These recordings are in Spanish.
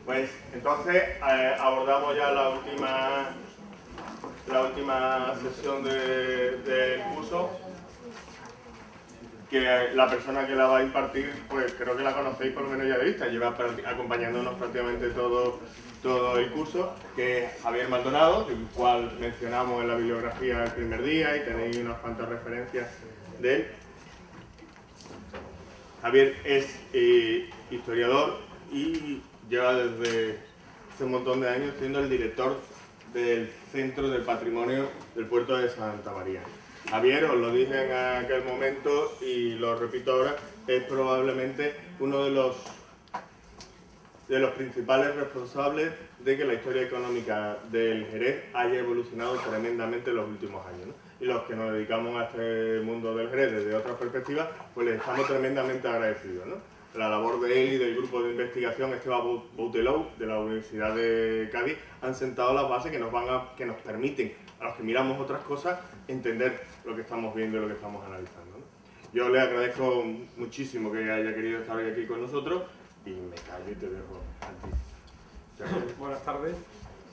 Pues entonces abordamos ya la última sesión del curso, que la persona que la va a impartir, pues creo que la conocéis por lo menos ya de vista, lleva acompañándonos prácticamente todo el curso, que es Javier Maldonado, el cual mencionamos en la bibliografía el primer día y tenéis unas cuantas referencias de él. Javier es historiador y lleva desde hace un montón de años siendo el director del Centro del Patrimonio del Puerto de Santa María. Javier, os lo dije en aquel momento y lo repito ahora, es probablemente uno de los principales responsables de que la historia económica del Jerez haya evolucionado tremendamente en los últimos años, ¿no? Y los que nos dedicamos a este mundo del Jerez desde otra perspectiva, pues les estamos tremendamente agradecidos, ¿no? La labor de él y del grupo de investigación Esteban Boutelou de la Universidad de Cádiz han sentado las bases que nos permiten, a los que miramos otras cosas, entender lo que estamos viendo y lo que estamos analizando, ¿no? Yo le agradezco muchísimo que haya querido estar hoy aquí con nosotros y me callo y te dejo a ti. Buenas tardes.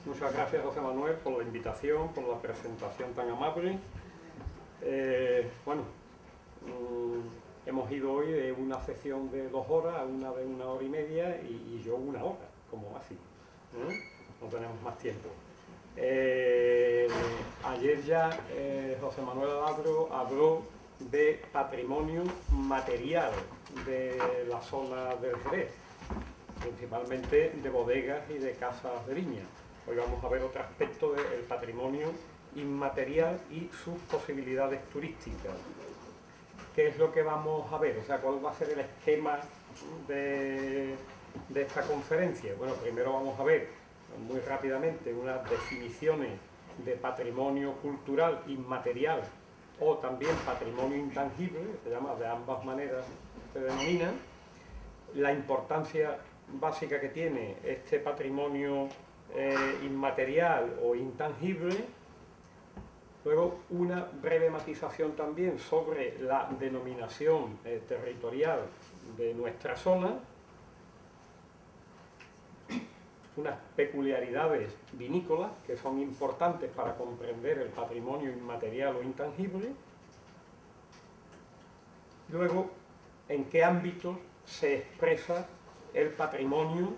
Muchas gracias, José Manuel, por la invitación, por la presentación tan amable. Hemos ido hoy de una sesión de 2 horas a una de 1 hora y media y yo 1 hora, como así. No tenemos más tiempo. Ayer ya José Manuel Aladro habló de patrimonio material de la zona del Jerez, principalmente de bodegas y de casas de viña. Hoy vamos a ver otro aspecto del patrimonio inmaterial y sus posibilidades turísticas. ¿Qué es lo que vamos a ver? O sea, ¿cuál va a ser el esquema de esta conferencia? Bueno, primero vamos a ver muy rápidamente unas definiciones de patrimonio cultural inmaterial o también patrimonio intangible, se llama de ambas maneras, se denomina, la importancia básica que tiene este patrimonio inmaterial o intangible. Luego, una breve matización también sobre la denominación territorial de nuestra zona, unas peculiaridades vinícolas que son importantes para comprender el patrimonio inmaterial o intangible. Luego, en qué ámbitos se expresa el patrimonio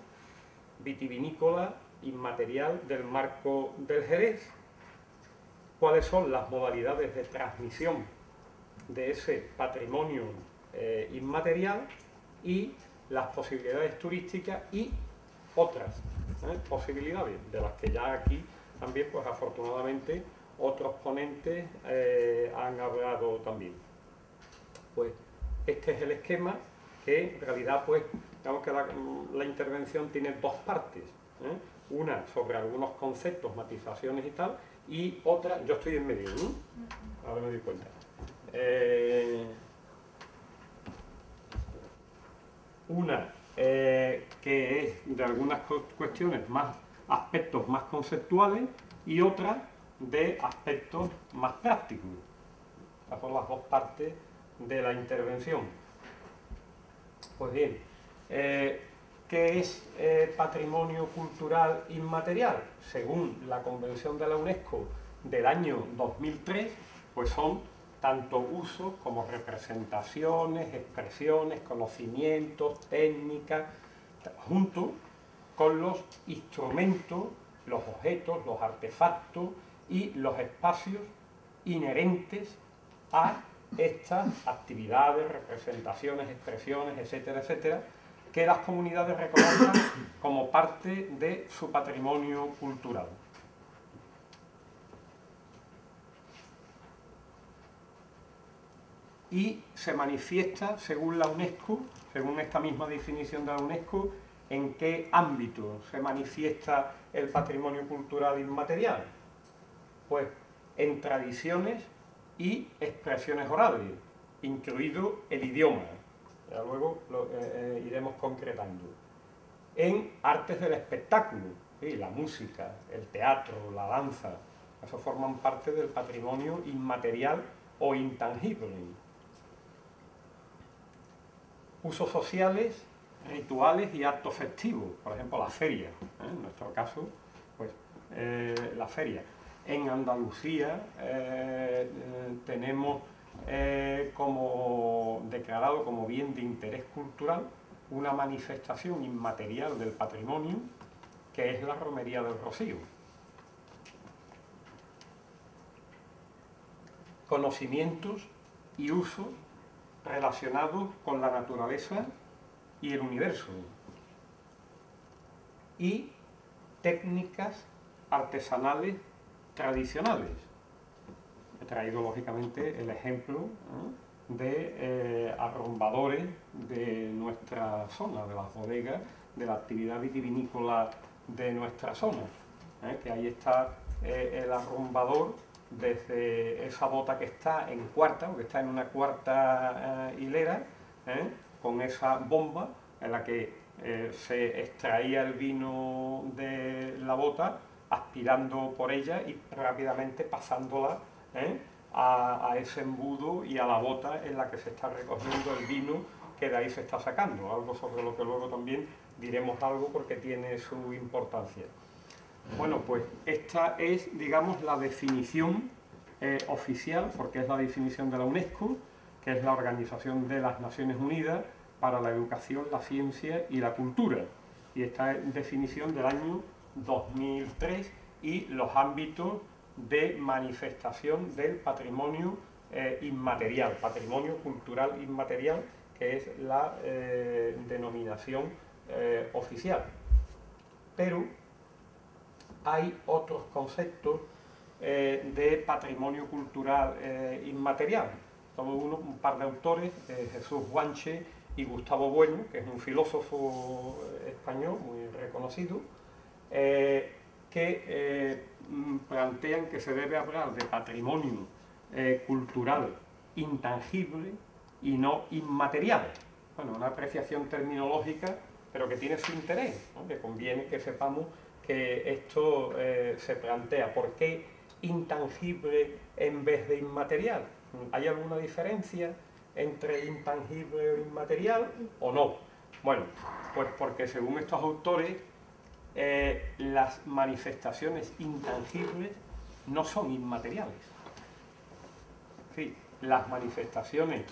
vitivinícola inmaterial del marco del Jerez, cuáles son las modalidades de transmisión de ese patrimonio inmaterial y las posibilidades turísticas y otras posibilidades, de las que ya aquí también, pues afortunadamente, otros ponentes han hablado también. Pues este es el esquema que en realidad, pues, digamos que la intervención tiene 2 partes, una sobre algunos conceptos, matizaciones y tal, y otra, yo estoy en medio, ¿no? Ahora me doy cuenta. Una que es de algunas cuestiones más, aspectos más conceptuales, y otra de aspectos más prácticos. Estas son las 2 partes de la intervención. Pues bien, ¿qué es patrimonio cultural inmaterial? Según la Convención de la UNESCO del año 2003, pues son tanto usos como representaciones, expresiones, conocimientos, técnicas, junto con los instrumentos, los objetos, los artefactos y los espacios inherentes a estas actividades, representaciones, expresiones, etcétera, etcétera, que las comunidades reconozcan como parte de su patrimonio cultural. Y se manifiesta, según la UNESCO, según esta misma definición de la UNESCO, en qué ámbito se manifiesta el patrimonio cultural inmaterial. Pues en tradiciones y expresiones orales, incluido el idioma. Ya luego lo iremos concretando. En artes del espectáculo, ¿sí? La música, el teatro, la danza, eso forman parte del patrimonio inmaterial o intangible. Usos sociales rituales y actos festivos, por ejemplo la feria, en nuestro caso, pues la feria. En Andalucía tenemos como declarado como bien de interés cultural una manifestación inmaterial del patrimonio que es la Romería del Rocío. Conocimientos y usos relacionados con la naturaleza y el universo. Y técnicas artesanales tradicionales. He traído lógicamente el ejemplo de arrombadores de nuestra zona, de las bodegas, de la actividad vitivinícola de nuestra zona. Que ahí está el arrombador desde esa bota que está en cuarta, o que está en una cuarta hilera, con esa bomba en la que se extraía el vino de la bota, aspirando por ella y rápidamente pasándola a ese embudo y a la bota en la que se está recogiendo el vino que de ahí se está sacando, algo sobre lo que luego también diremos algo porque tiene su importancia. Bueno, pues esta es, digamos, la definición oficial, porque es la definición de la UNESCO, que es la Organización de las Naciones Unidas para la Educación, la Ciencia y la Cultura. Y esta definición del año 2003 y los ámbitos de manifestación del patrimonio inmaterial, patrimonio cultural inmaterial, que es la denominación oficial. Pero hay otros conceptos de patrimonio cultural inmaterial. Somos un par de autores, Jesús Guanche y Gustavo Bueno, que es un filósofo español muy reconocido, que plantean que se debe hablar de patrimonio cultural intangible y no inmaterial. Bueno, una apreciación terminológica, pero que tiene su interés, ¿no? Que conviene que sepamos que esto se plantea. ¿Por qué intangible en vez de inmaterial? ¿Hay alguna diferencia entre intangible o inmaterial o no? Bueno, pues porque según estos autores, las manifestaciones intangibles no son inmateriales. Sí, las manifestaciones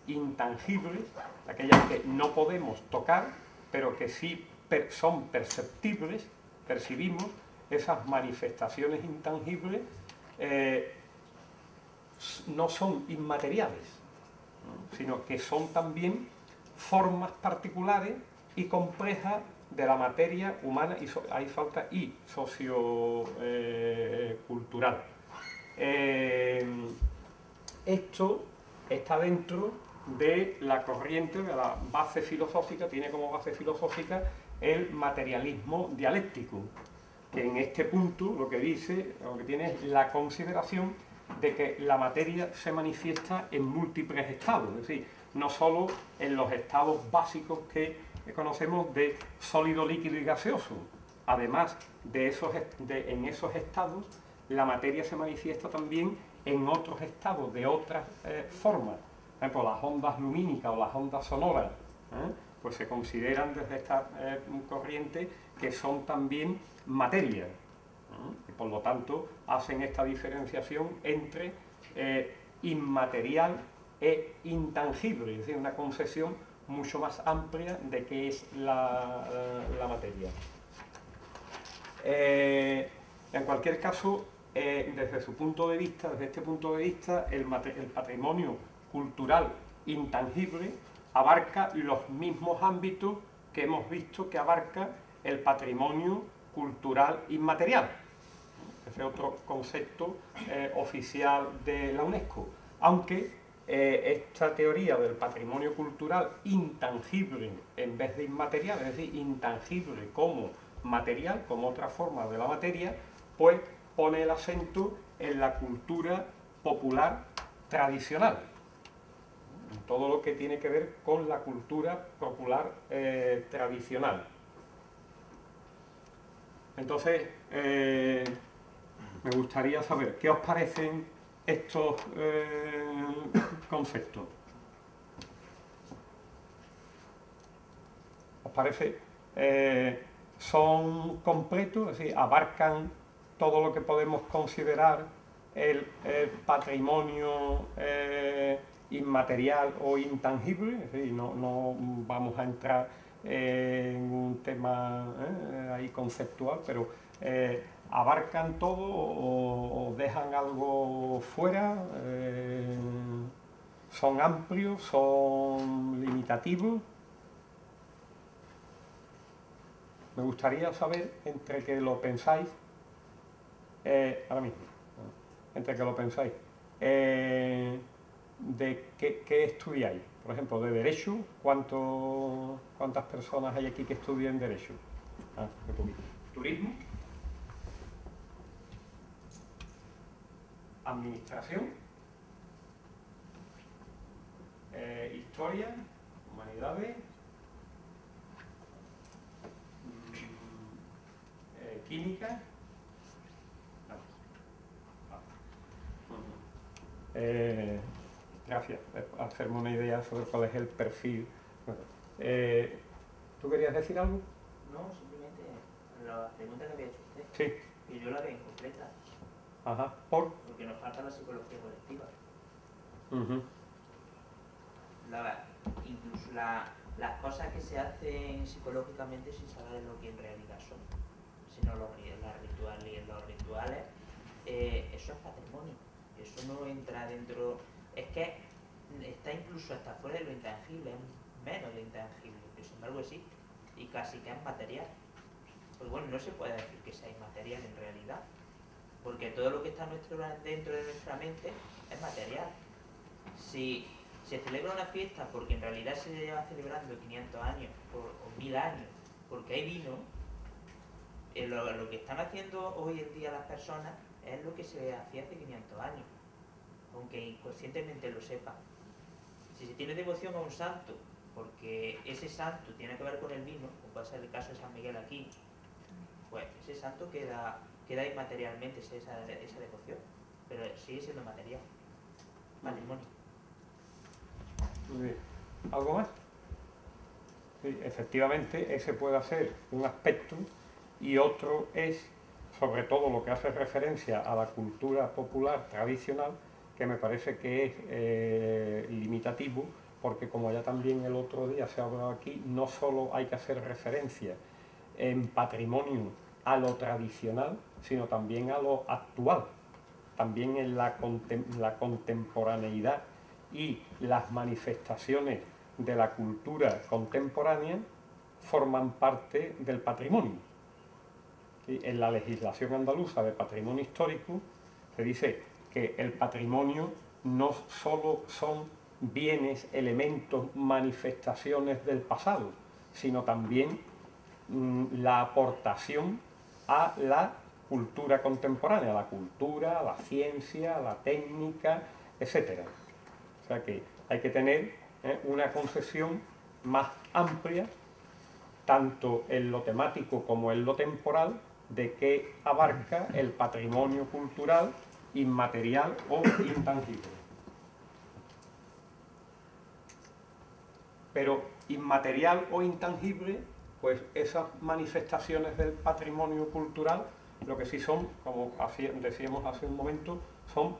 intangibles, aquellas que no podemos tocar, pero que sí son perceptibles, percibimos, esas manifestaciones intangibles no son inmateriales, ¿no? Sino que son también formas particulares y complejas de la materia humana, y ahí falta y sociocultural. Esto está dentro de la corriente, de la base filosófica, tiene como base filosófica el materialismo dialéctico, que en este punto lo que dice, lo que tiene es la consideración de que la materia se manifiesta en múltiples estados, es decir, no solo en los estados básicos que conocemos de sólido, líquido y gaseoso. Además en esos estados, la materia se manifiesta también en otros estados, de otras formas. Por ejemplo, las ondas lumínicas o las ondas sonoras, pues se consideran desde esta corriente que son también materia. Y por lo tanto, hacen esta diferenciación entre inmaterial e intangible, es decir, una concepción mucho más amplia de qué es la materia. En cualquier caso, desde su punto de vista, desde este punto de vista, el patrimonio cultural intangible abarca los mismos ámbitos que hemos visto que abarca el patrimonio cultural inmaterial. Ese es otro concepto oficial de la UNESCO, aunque esta teoría del patrimonio cultural intangible en vez de inmaterial, es decir, intangible como material, como otra forma de la materia, pues pone el acento en la cultura popular tradicional, en todo lo que tiene que ver con la cultura popular tradicional. Entonces, me gustaría saber qué os parecen estos conceptos. ¿Os parece? Son completos, es decir, abarcan todo lo que podemos considerar el patrimonio inmaterial o intangible, es decir, no vamos a entrar en un tema ahí conceptual, pero abarcan todo o dejan algo fuera, son amplios, son limitativos. Me gustaría saber, entre que lo pensáis, ahora mismo, entre que lo pensáis, de qué estudiáis. Por ejemplo, de Derecho, ¿cuántas personas hay aquí que estudian Derecho? Qué poquito. Turismo. Administración. Historia, Humanidades. Química. Gracias por hacerme una idea sobre cuál es el perfil. Bueno, ¿tú querías decir algo? No, simplemente la pregunta que había hecho usted. Sí. Que yo la veo incompleta. Ajá. Porque nos falta la psicología colectiva. Incluso las cosas que se hacen psicológicamente sin saber lo que en realidad son, sino los rituales, y en los rituales eso es patrimonio, eso no entra dentro, es que está incluso hasta fuera de lo intangible, es menos de lo intangible, pero sin embargo existe y casi que es material. Pues bueno, no se puede decir que sea inmaterial en realidad, porque todo lo que está dentro de nuestra mente es material. Si se celebra una fiesta porque en realidad se lleva celebrando 500 años o 1000 años porque hay vino, lo que están haciendo hoy en día las personas es lo que se hacía hace 500 años, aunque inconscientemente lo sepan. Si se tiene devoción a un santo porque ese santo tiene que ver con el vino, como puede ser el caso de San Miguel aquí, pues ese santo queda inmaterialmente esa devoción, pero sigue siendo material, patrimonio. Muy bien. ¿Algo más? Sí, efectivamente, ese puede ser un aspecto y otro es, sobre todo, lo que hace referencia a la cultura popular tradicional, que me parece que es limitativo, porque como ya también el otro día se ha hablado aquí, no solo hay que hacer referencia en patrimonio a lo tradicional, sino también a lo actual, también en la contemporaneidad y las manifestaciones de la cultura contemporánea forman parte del patrimonio. En la legislación andaluza de patrimonio histórico se dice que el patrimonio no solo son bienes, elementos, manifestaciones del pasado, sino también la aportación a la cultura contemporánea, a la cultura, a la ciencia, a la técnica, etc. O sea que hay que tener una concepción más amplia, tanto en lo temático como en lo temporal, de qué abarca el patrimonio cultural inmaterial o intangible. Pero inmaterial o intangible, pues esas manifestaciones del patrimonio cultural, lo que sí son, como decíamos hace un momento, son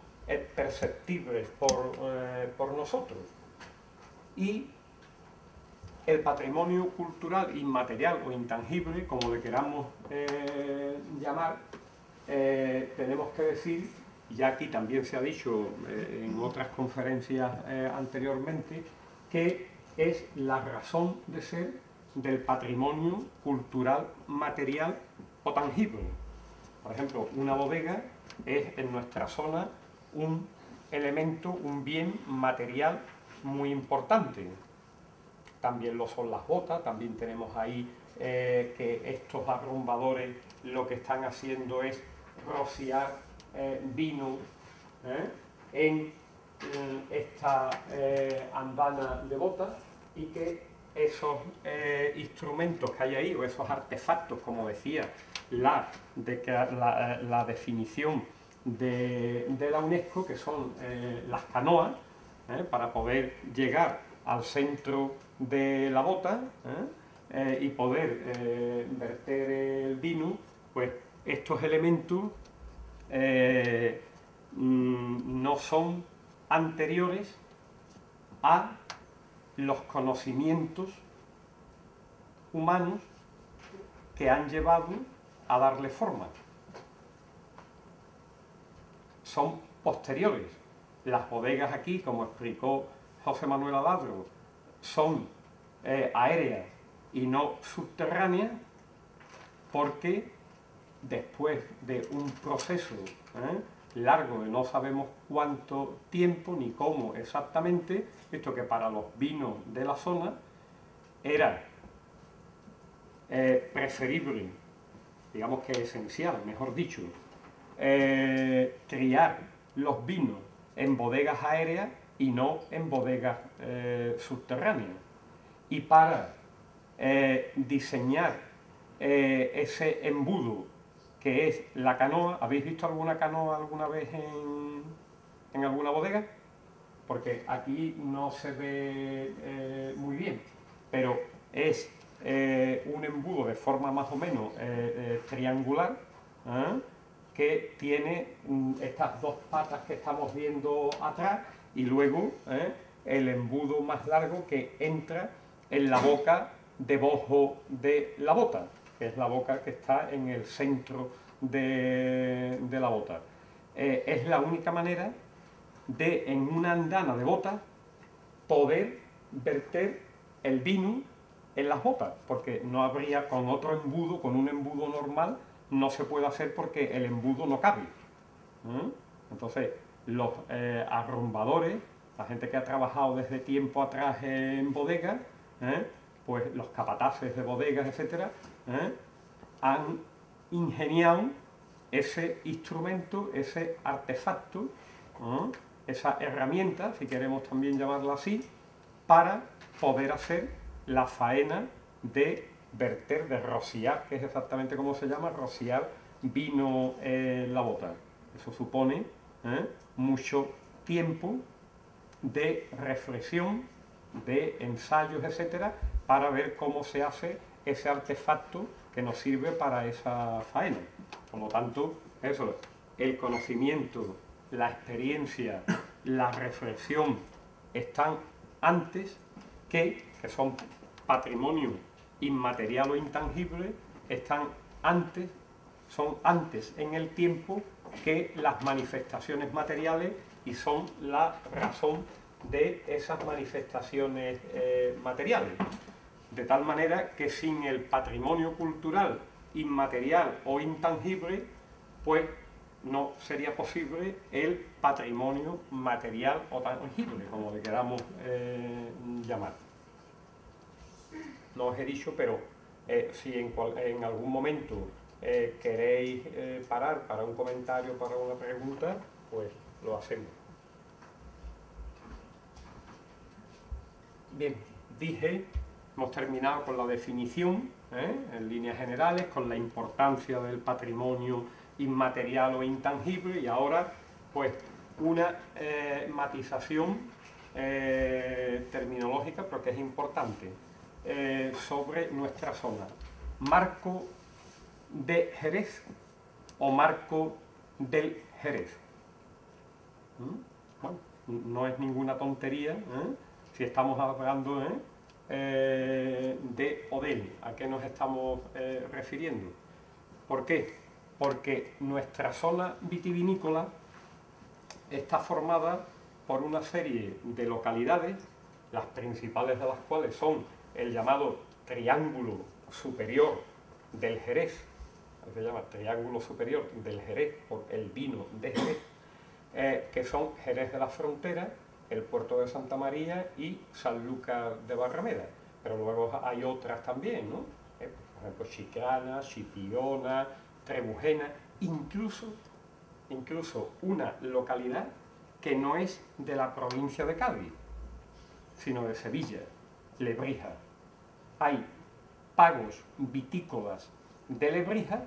perceptibles por nosotros. Y el patrimonio cultural inmaterial o intangible, como le queramos llamar, tenemos que decir, ya aquí también se ha dicho en otras conferencias anteriormente, que es la razón de ser del patrimonio cultural material o tangible. Por ejemplo, una bodega es en nuestra zona un elemento, un bien material muy importante. También lo son las botas, también tenemos ahí que estos arrumbadores lo que están haciendo es rociar vino en esta andana de botas, y que esos instrumentos que hay ahí, o esos artefactos, como decía la definición de la UNESCO, que son las canoas, para poder llegar al centro de la bota, y poder verter el vino, pues estos elementos no son anteriores a los conocimientos humanos que han llevado a darle forma. Son posteriores. Las bodegas aquí, como explicó José Manuel Adadro, son aéreas y no subterráneas, porque después de un proceso largo de no sabemos cuánto tiempo ni cómo exactamente, esto que para los vinos de la zona era preferible, digamos que esencial, mejor dicho, criar los vinos en bodegas aéreas y no en bodegas subterráneas. Y para diseñar ese embudo que es la canoa, ¿habéis visto alguna canoa alguna vez en alguna bodega? Porque aquí no se ve muy bien, pero es un embudo de forma más o menos triangular, que tiene estas dos patas que estamos viendo atrás y luego el embudo más largo que entra en la boca debajo de la bota, que es la boca que está en el centro de la bota. Es la única manera de, en una andana de bota, poder verter el vino en las botas, porque no habría con otro embudo, con un embudo normal, no se puede hacer porque el embudo no cabe. Entonces, los arrumbadores, la gente que ha trabajado desde tiempo atrás en bodegas, pues los capataces de bodegas, etcétera, han ingeniado ese instrumento, ese artefacto, esa herramienta, si queremos también llamarla así, para poder hacer la faena de verter, de rociar, que es exactamente como se llama, rociar vino en la bota. Eso supone mucho tiempo de reflexión, de ensayos, etcétera, para ver cómo se hace ese artefacto que nos sirve para esa faena. Por lo tanto, eso, el conocimiento, la experiencia, la reflexión están antes que son patrimonio inmaterial o intangible, son antes en el tiempo que las manifestaciones materiales y son la razón de esas manifestaciones materiales. De tal manera que sin el patrimonio cultural inmaterial o intangible, pues no sería posible el patrimonio material o tangible, como le queramos llamar. No os he dicho, pero si en algún momento queréis parar para un comentario, para una pregunta, pues lo hacemos. Bien, hemos terminado con la definición, en líneas generales, con la importancia del patrimonio inmaterial o intangible, y ahora, pues, una matización terminológica, porque es importante, sobre nuestra zona. Marco de Jerez o marco del Jerez. Bueno, no es ninguna tontería, si estamos hablando de Odel. ¿A qué nos estamos refiriendo? ¿Por qué? Porque nuestra zona vitivinícola está formada por una serie de localidades, las principales de las cuales son el llamado Triángulo Superior del Jerez, se llama Triángulo Superior del Jerez por el vino de Jerez, que son Jerez de la Frontera, el Puerto de Santa María y Sanlúcar de Barrameda. Pero luego hay otras también, ¿no? Por ejemplo, Chiclana, Chipiona, Trebujena, incluso una localidad que no es de la provincia de Cádiz, sino de Sevilla, Lebrija. Hay pagos vitícolas de Lebrija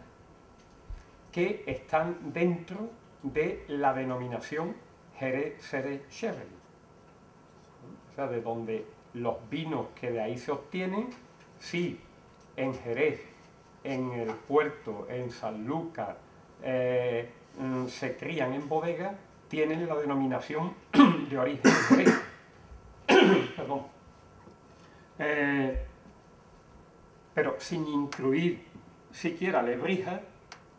que están dentro de la denominación Jerez-Sherry. O sea, de donde los vinos que de ahí se obtienen, sí en Jerez, en el puerto, en Sanlúcar, se crían en bodegas, tienen la denominación de origen Jerez. Perdón. Pero sin incluir siquiera Lebrija,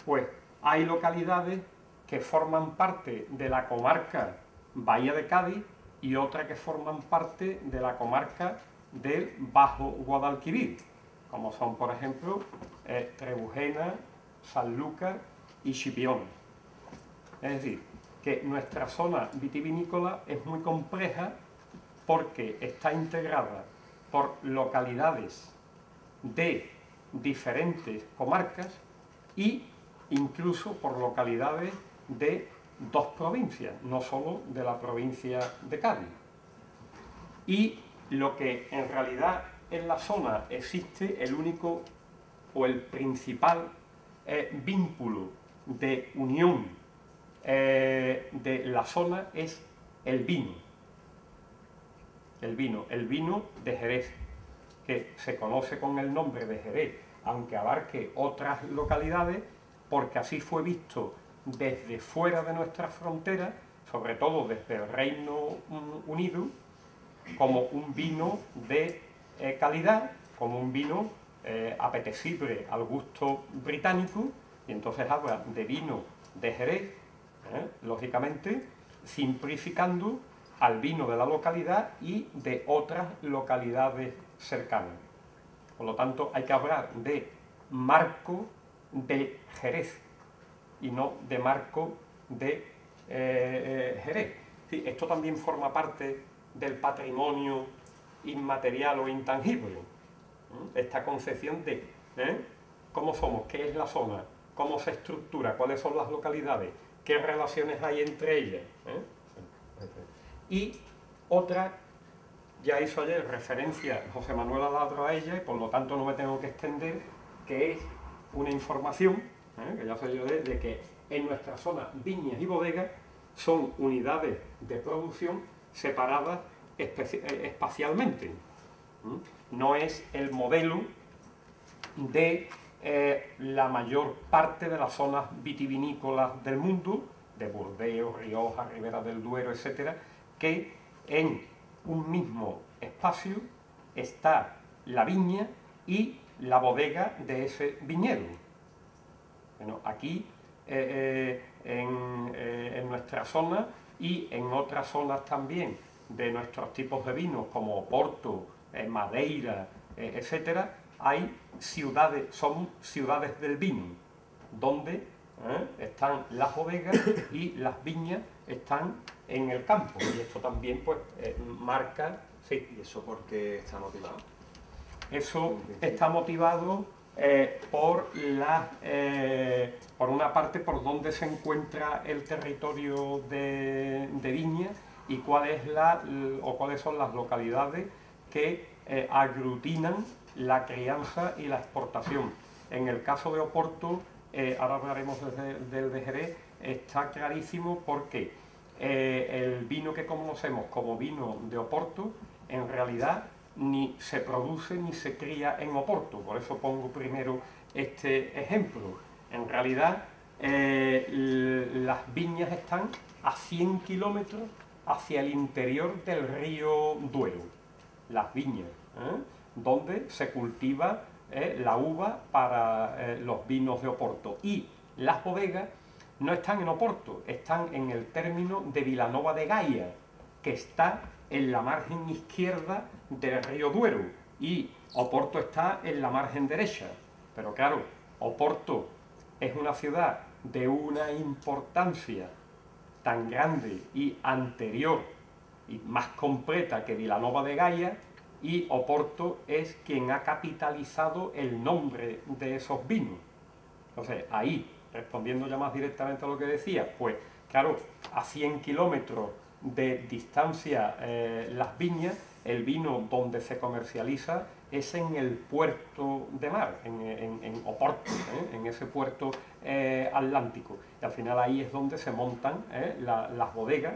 pues hay localidades que forman parte de la comarca Bahía de Cádiz y otras que forman parte de la comarca del Bajo Guadalquivir, como son, por ejemplo, Trebujena, Sanlúcar y Chipiona. Es decir, que nuestra zona vitivinícola es muy compleja porque está integrada por localidades de diferentes comarcas e incluso por localidades de dos provincias, no solo de la provincia de Cádiz. Y lo que en realidad en la zona existe, el único o el principal vínculo de unión de la zona es el vino. El vino de Jerez, que se conoce con el nombre de Jerez, aunque abarque otras localidades, porque así fue visto desde fuera de nuestras fronteras, sobre todo desde el Reino Unido, como un vino de calidad, como un vino apetecible al gusto británico, y entonces habla de vino de Jerez, lógicamente simplificando al vino de la localidad y de otras localidades cercanas. Por lo tanto, hay que hablar de marco de Jerez y no de marco de Jerez. Sí, esto también forma parte del patrimonio inmaterial o intangible. Esta concepción de cómo somos, qué es la zona, cómo se estructura, cuáles son las localidades, qué relaciones hay entre ellas. Y otra, ya hizo ayer referencia José Manuel Aladro a ella, y por lo tanto no me tengo que extender, que es una información, que ya sé yo de que en nuestra zona viñas y bodegas son unidades de producción separadas espacialmente. No es el modelo de la mayor parte de las zonas vitivinícolas del mundo, de Burdeos, Rioja, Ribera del Duero, etcétera, que en un mismo espacio está la viña y la bodega de ese viñedo. Bueno, aquí en nuestra zona y en otras zonas también de nuestros tipos de vinos como Oporto, Madeira, etcétera, hay ciudades, son ciudades del vino, donde están las bodegas y las viñas están en el campo, y esto también pues marca... Sí. ¿Y eso por qué está motivado? Eso está motivado por una parte por donde se encuentra el territorio de viña y cuáles son las localidades que aglutinan la crianza y la exportación. En el caso de Oporto, ahora hablaremos del de Jerez, está clarísimo porque el vino que conocemos como vino de Oporto, en realidad ni se produce ni se cría en Oporto. Por eso pongo primero este ejemplo. En realidad, las viñas están a 100 kilómetros hacia el interior del río Duero. Las viñas, donde se cultiva la uva para los vinos de Oporto. Y las bodegas no están en Oporto, están en el término de Vilanova de Gaia, que está en la margen izquierda del río Duero, y Oporto está en la margen derecha. Pero claro, Oporto es una ciudad de una importancia tan grande y anterior y más completa que Vilanova de Gaia, y Oporto es quien ha capitalizado el nombre de esos vinos. Entonces, ahí, respondiendo ya más directamente a lo que decía, pues claro, a 100 kilómetros de distancia las viñas, el vino donde se comercializa es en el puerto de mar, en Oporto, en ese puerto atlántico. Y al final ahí es donde se montan las bodegas,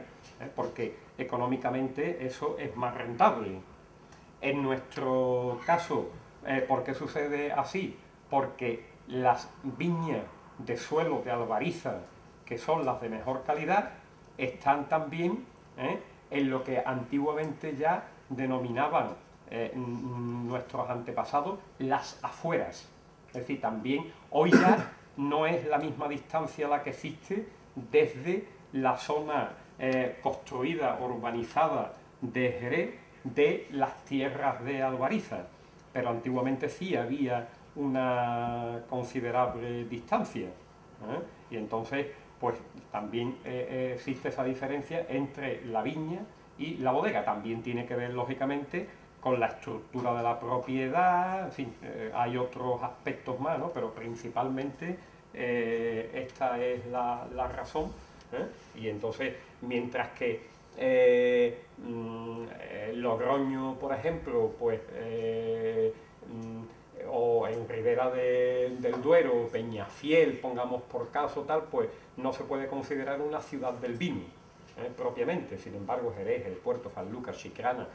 porque económicamente eso es más rentable. En nuestro caso, ¿Por qué sucede así? Porque las viñas de suelo de albariza, que son las de mejor calidad, están también en lo que antiguamente ya denominaban nuestros antepasados las afueras. Es decir, también hoy ya no es la misma distancia la que existe desde la zona construida, urbanizada de Jerez, de las tierras de albariza, pero antiguamente sí había una considerable distancia, y entonces pues también existe esa diferencia entre la viña y la bodega. También tiene que ver lógicamente con la estructura de la propiedad, en fin, hay otros aspectos más, ¿no? Pero principalmente esta es la razón, y entonces mientras que Logroño, por ejemplo, pues o en Ribera del Duero, Peñafiel, pongamos por caso tal, pues no se puede considerar una ciudad del vino propiamente. Sin embargo, Jerez, El Puerto, Sanlúcar, Chiclana,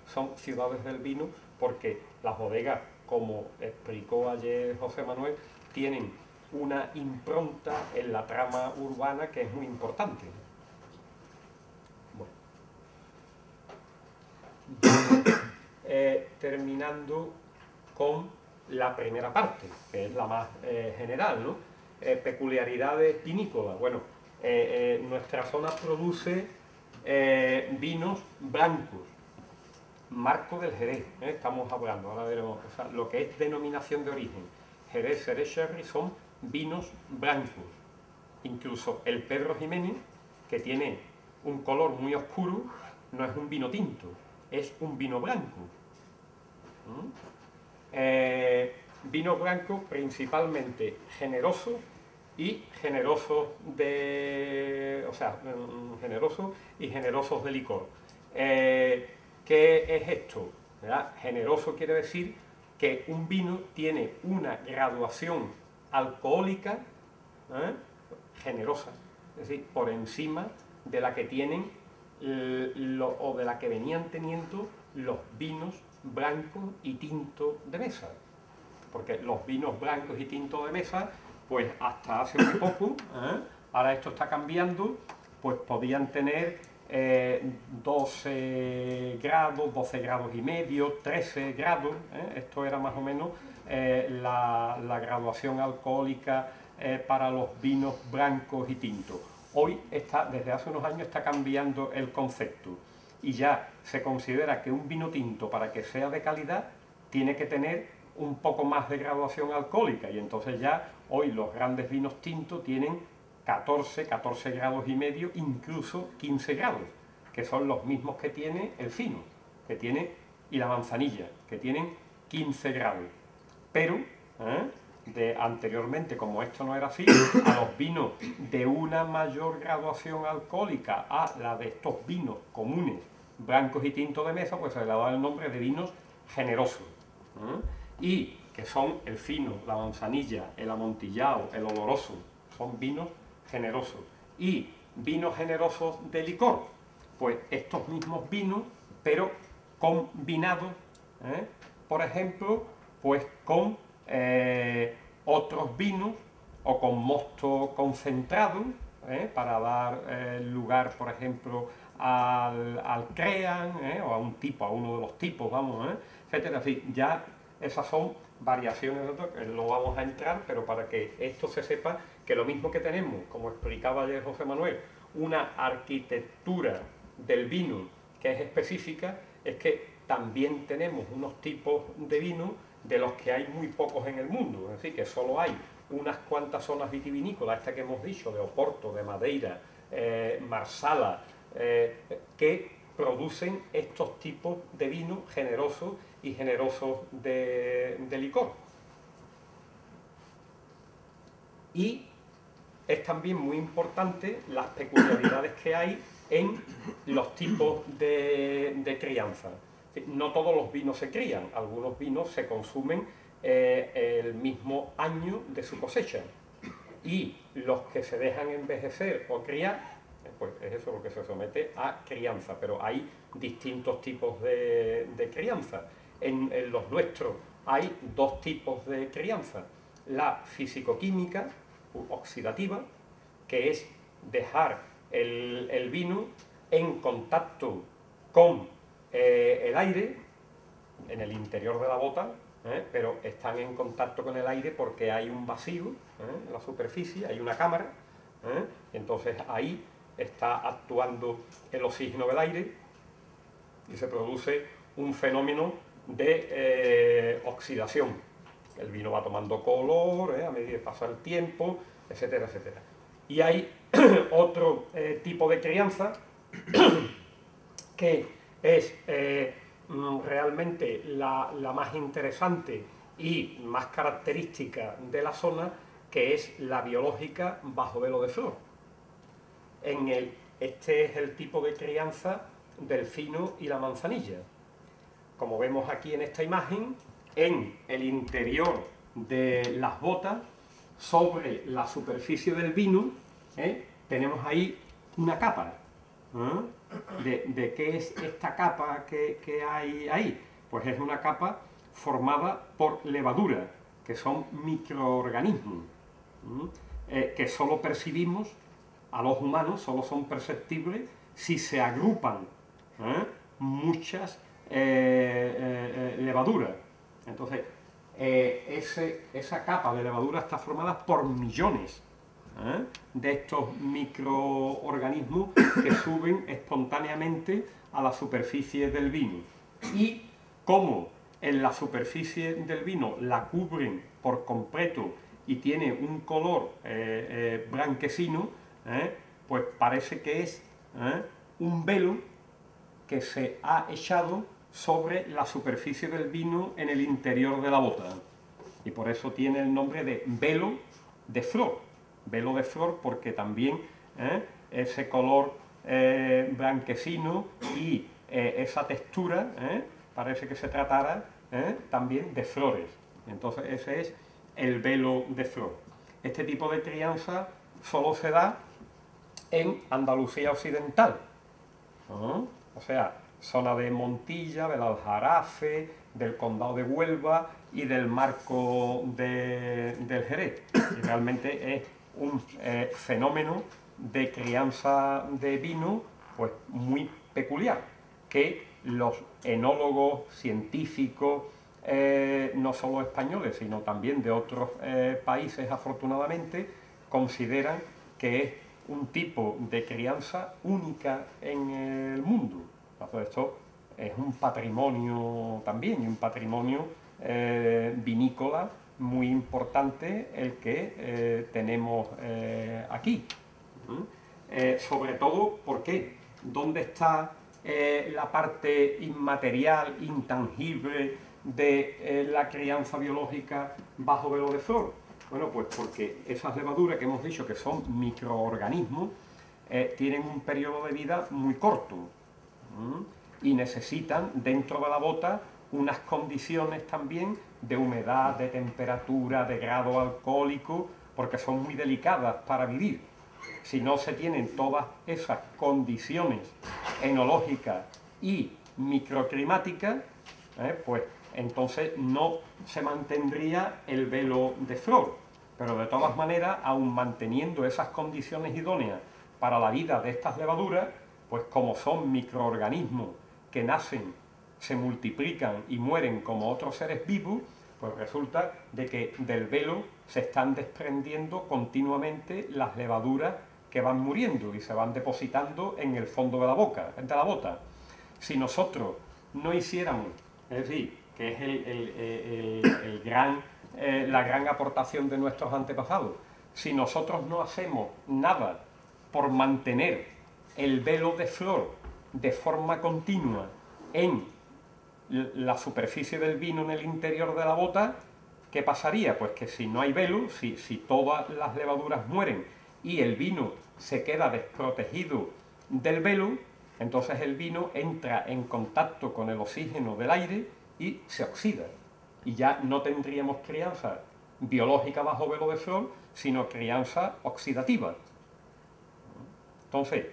son ciudades del vino porque las bodegas, como explicó ayer José Manuel, tienen una impronta en la trama urbana que es muy importante. Bueno. Terminando con la primera parte, que es la más general, ¿no? Peculiaridades vinícolas. Bueno, nuestra zona produce vinos blancos, marco del Jerez, estamos hablando, ahora veremos, o sea, lo que es denominación de origen. Jerez, Jerez Sherry son vinos blancos. Incluso el Pedro Jiménez, que tiene un color muy oscuro, no es un vino tinto, es un vino blanco. Vino blanco principalmente generoso y generosos de, o sea, generosos y generosos de licor. ¿Qué es esto? ¿Verdad? Generoso quiere decir que un vino tiene una graduación alcohólica generosa, es decir, por encima de la que tienen o de la que venían teniendo los vinos blancos y tintos de mesa. Porque los vinos blancos y tintos de mesa, pues hasta hace muy poco, ahora esto está cambiando, pues podían tener 12 grados, 12 grados y medio, 13 grados, esto era más o menos la graduación alcohólica para los vinos blancos y tintos. Hoy desde hace unos años está cambiando el concepto y ya se considera que un vino tinto, para que sea de calidad, tiene que tener un poco más de graduación alcohólica, y entonces ya hoy los grandes vinos tintos tienen 14 grados y medio, incluso 15 grados, que son los mismos que tiene el fino, y la manzanilla, que tienen 15 grados. Pero anteriormente, como esto no era así, a los vinos de una mayor graduación alcohólica a la de estos vinos comunes, blancos y tintos de mesa, pues se le daba el nombre de vinos generosos. Y que son el fino, la manzanilla, el amontillado, el oloroso, son vinos generosos. Y vinos generosos de licor, pues estos mismos vinos, pero combinados, por ejemplo, pues con otros vinos o con mosto concentrado, para dar lugar, por ejemplo, al crean, o a uno de los tipos, vamos, etcétera. Así, ya esas son variaciones, no vamos a entrar, pero para que esto se sepa que lo mismo que tenemos, como explicaba ayer José Manuel, una arquitectura del vino que es específica, es que también tenemos unos tipos de vino de los que hay muy pocos en el mundo, es decir, que solo hay unas cuantas zonas vitivinícolas, esta que hemos dicho, de Oporto, de Madeira, Marsala, que producen estos tipos de vino generosos y generosos de licor. Y es también muy importante las peculiaridades que hay en los tipos de crianza. No todos los vinos se crían, algunos vinos se consumen el mismo año de su cosecha, y los que se dejan envejecer o criar, pues es eso lo que se somete a crianza, pero hay distintos tipos de crianza. En los nuestros hay dos tipos de crianza. La físico-química, oxidativa, que es dejar el vino en contacto con el aire, en el interior de la bota, pero están en contacto con el aire porque hay un vacío en la superficie, hay una cámara, entonces ahí está actuando el oxígeno del aire y se produce un fenómeno de oxidación. El vino va tomando color a medida que pasa el tiempo, etcétera, etcétera. Y hay otro tipo de crianza que es realmente la más interesante y más característica de la zona, que es la biológica bajo velo de flor. Este es el tipo de crianza del fino y la manzanilla. Como vemos aquí en esta imagen, en el interior de las botas, sobre la superficie del vino, tenemos ahí una capa. ¿De qué es esta capa que hay ahí? Pues es una capa formada por levadura, que son microorganismos, que solo percibimos a los humanos, solo son perceptibles si se agrupan muchas levaduras. Entonces, esa capa de levadura está formada por millones de estos microorganismos que suben espontáneamente a la superficie del vino. Y como en la superficie del vino la cubren por completo y tiene un color blanquecino, pues parece que es un velo que se ha echado sobre la superficie del vino en el interior de la bota. Y por eso tiene el nombre de velo de flor. Velo de flor porque también ese color blanquecino y esa textura parece que se tratara también de flores. Entonces ese es el velo de flor. Este tipo de crianza solo se da en Andalucía occidental, o sea, zona de Montilla, del Aljarafe, del Condado de Huelva y del marco del Jerez. Y realmente es un fenómeno de crianza de vino pues muy peculiar, que los enólogos, científicos, no solo españoles, sino también de otros países, afortunadamente, consideran que es un tipo de crianza única en el mundo. Entonces, esto es un patrimonio también, y un patrimonio vinícola muy importante el que tenemos aquí. Sobre todo, ¿por qué? ¿Dónde está la parte inmaterial, intangible de la crianza biológica bajo velo de flor? Bueno, pues porque esas levaduras que hemos dicho que son microorganismos tienen un periodo de vida muy corto y necesitan dentro de la bota unas condiciones también de humedad, de temperatura, de grado alcohólico, porque son muy delicadas para vivir. Si no se tienen todas esas condiciones enológicas y microclimáticas, pues entonces no se mantendría el velo de flor. Pero de todas maneras, aun manteniendo esas condiciones idóneas para la vida de estas levaduras, pues como son microorganismos que nacen, se multiplican y mueren como otros seres vivos, pues resulta de que del velo se están desprendiendo continuamente las levaduras que van muriendo y se van depositando en el fondo de la bota. Si nosotros no hiciéramos, es decir, que es la gran aportación de nuestros antepasados, si nosotros no hacemos nada por mantener el velo de flor de forma continua en la superficie del vino en el interior de la bota, ¿qué pasaría? Pues que si no hay velo, si todas las levaduras mueren y el vino se queda desprotegido del velo, entonces el vino entra en contacto con el oxígeno del aire y se oxida. Y ya no tendríamos crianza biológica bajo velo de flor, sino crianza oxidativa. Entonces,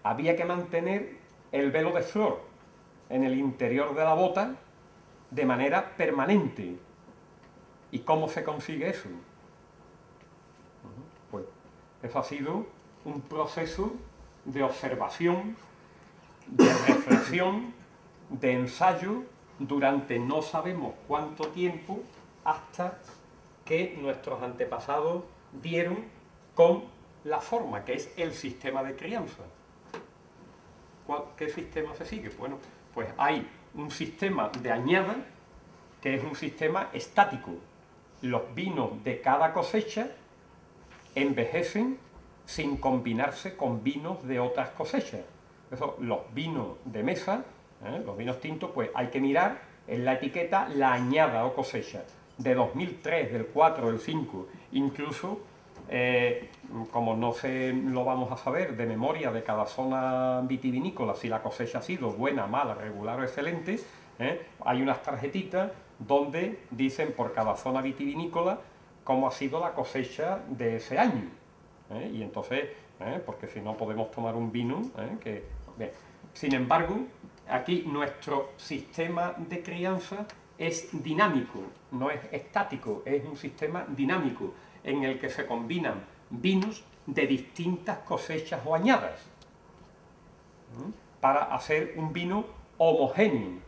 había que mantener el velo de flor en el interior de la bota de manera permanente. ¿Y cómo se consigue eso? Pues eso ha sido un proceso de observación, de reflexión, de ensayo durante no sabemos cuánto tiempo, hasta que nuestros antepasados dieron con la forma, que es el sistema de crianza. ¿Qué sistema se sigue? Bueno, pues hay un sistema de añada, que es un sistema estático. Los vinos de cada cosecha envejecen sin combinarse con vinos de otras cosechas. Eso, los vinos de mesa, los vinos tintos, pues hay que mirar en la etiqueta la añada o cosecha de 2003, del 4, del 5, incluso, como no se lo vamos a saber de memoria de cada zona vitivinícola, si la cosecha ha sido buena, mala, regular o excelente, hay unas tarjetitas donde dicen por cada zona vitivinícola cómo ha sido la cosecha de ese año. Y entonces, porque si no podemos tomar un vino bien. Sin embargo, aquí nuestro sistema de crianza es dinámico, no es estático, es un sistema dinámico en el que se combinan vinos de distintas cosechas o añadas para hacer un vino homogéneo,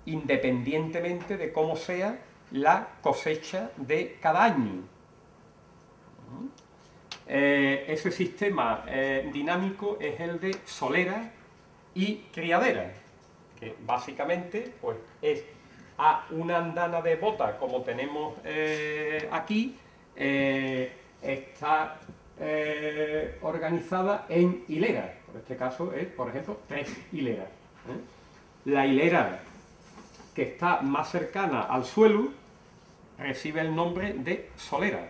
independientemente de cómo sea la cosecha de cada año. Ese sistema dinámico es el de solera y criadera, que básicamente pues, es a una andana de bota como tenemos aquí, está organizada en hileras. En este caso es, por ejemplo, 3 hileras. La hilera que está más cercana al suelo recibe el nombre de solera.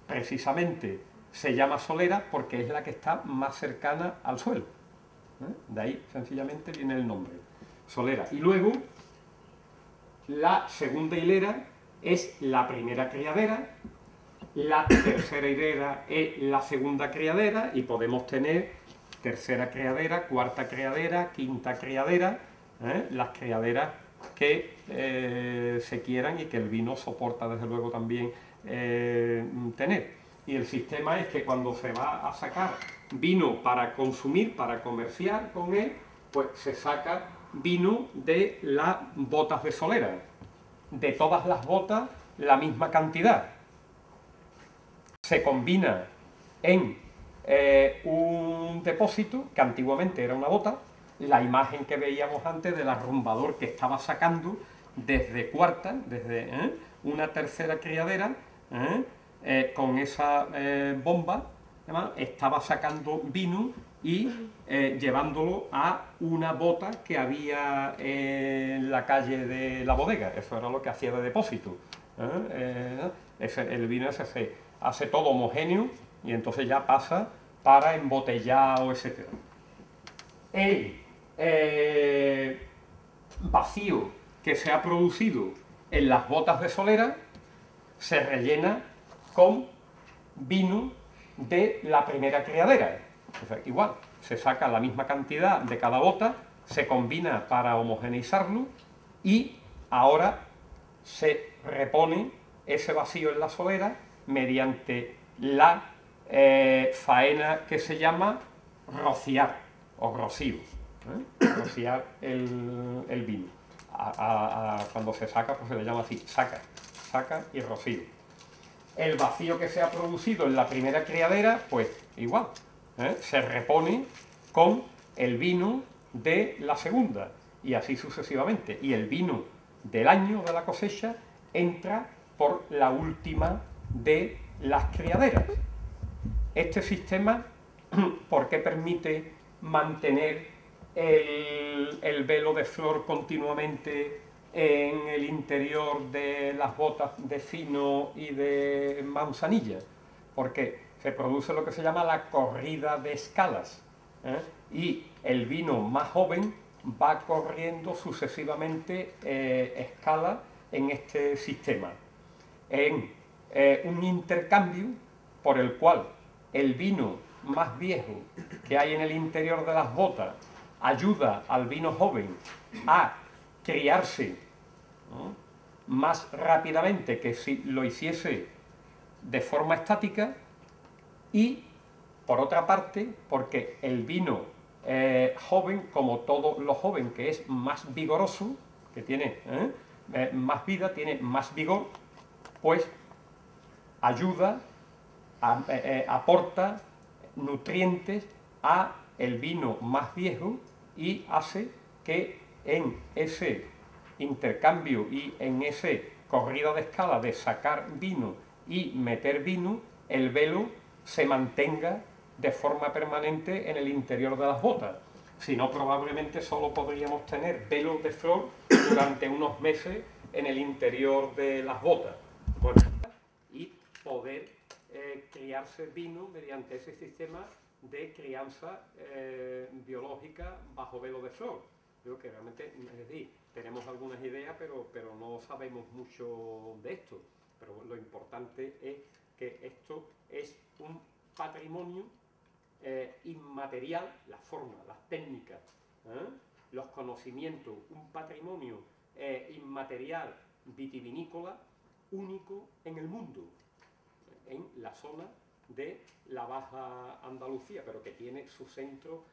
Precisamente se llama solera porque es la que está más cercana al suelo. De ahí sencillamente viene el nombre, solera. Y luego la segunda hilera es la primera criadera, la tercera hilera es la segunda criadera y podemos tener tercera criadera, cuarta criadera, quinta criadera, las criaderas que se quieran y que el vino soporta desde luego también tener. Y el sistema es que cuando se va a sacar vino para consumir, para comerciar con él, pues se saca vino de las botas de solera. De todas las botas, la misma cantidad. Se combina en un depósito, que antiguamente era una bota, la imagen que veíamos antes del arrumbador que estaba sacando desde cuarta, desde una tercera criadera, con esa bomba, estaba sacando vino y llevándolo a una bota que había en la calle de la bodega. Eso era lo que hacía de depósito. El vino ese se hace todo homogéneo y entonces ya pasa para embotellado, etc. El vacío que se ha producido en las botas de solera se rellena con vino de la primera criadera. O sea, igual, se saca la misma cantidad de cada bota, se combina para homogeneizarlo y ahora se repone ese vacío en la solera mediante la faena que se llama rociar o rocío. Rociar el vino. Cuando se saca, pues se le llama así, saca y rocío. El vacío que se ha producido en la primera criadera, pues igual, se repone con el vino de la segunda y así sucesivamente. Y el vino del año de la cosecha entra por la última de las criaderas. Este sistema, ¿por qué permite mantener el velo de flor continuamente en el interior de las botas de fino y de manzanilla? Porque se produce lo que se llama la corrida de escalas, y el vino más joven va corriendo sucesivamente escala en este sistema, en un intercambio por el cual el vino más viejo que hay en el interior de las botas ayuda al vino joven a criarse ¿no?, más rápidamente que si lo hiciese de forma estática, y por otra parte porque el vino joven, como todo lo joven que es más vigoroso, que tiene más vida, tiene más vigor, pues ayuda, aporta nutrientes a el vino más viejo y hace que en ese intercambio y en ese corrida de escala de sacar vino y meter vino, el velo se mantenga de forma permanente en el interior de las botas. Si no, probablemente solo podríamos tener velos de flor durante unos meses en el interior de las botas. Bueno, y poder criarse vino mediante ese sistema de crianza biológica bajo velo de flor. Creo que realmente, es decir, tenemos algunas ideas, pero no sabemos mucho de esto. Pero lo importante es que esto es un patrimonio inmaterial, la forma, las técnicas, los conocimientos, un patrimonio inmaterial vitivinícola único en el mundo, en la zona de la Baja Andalucía, pero que tiene su centro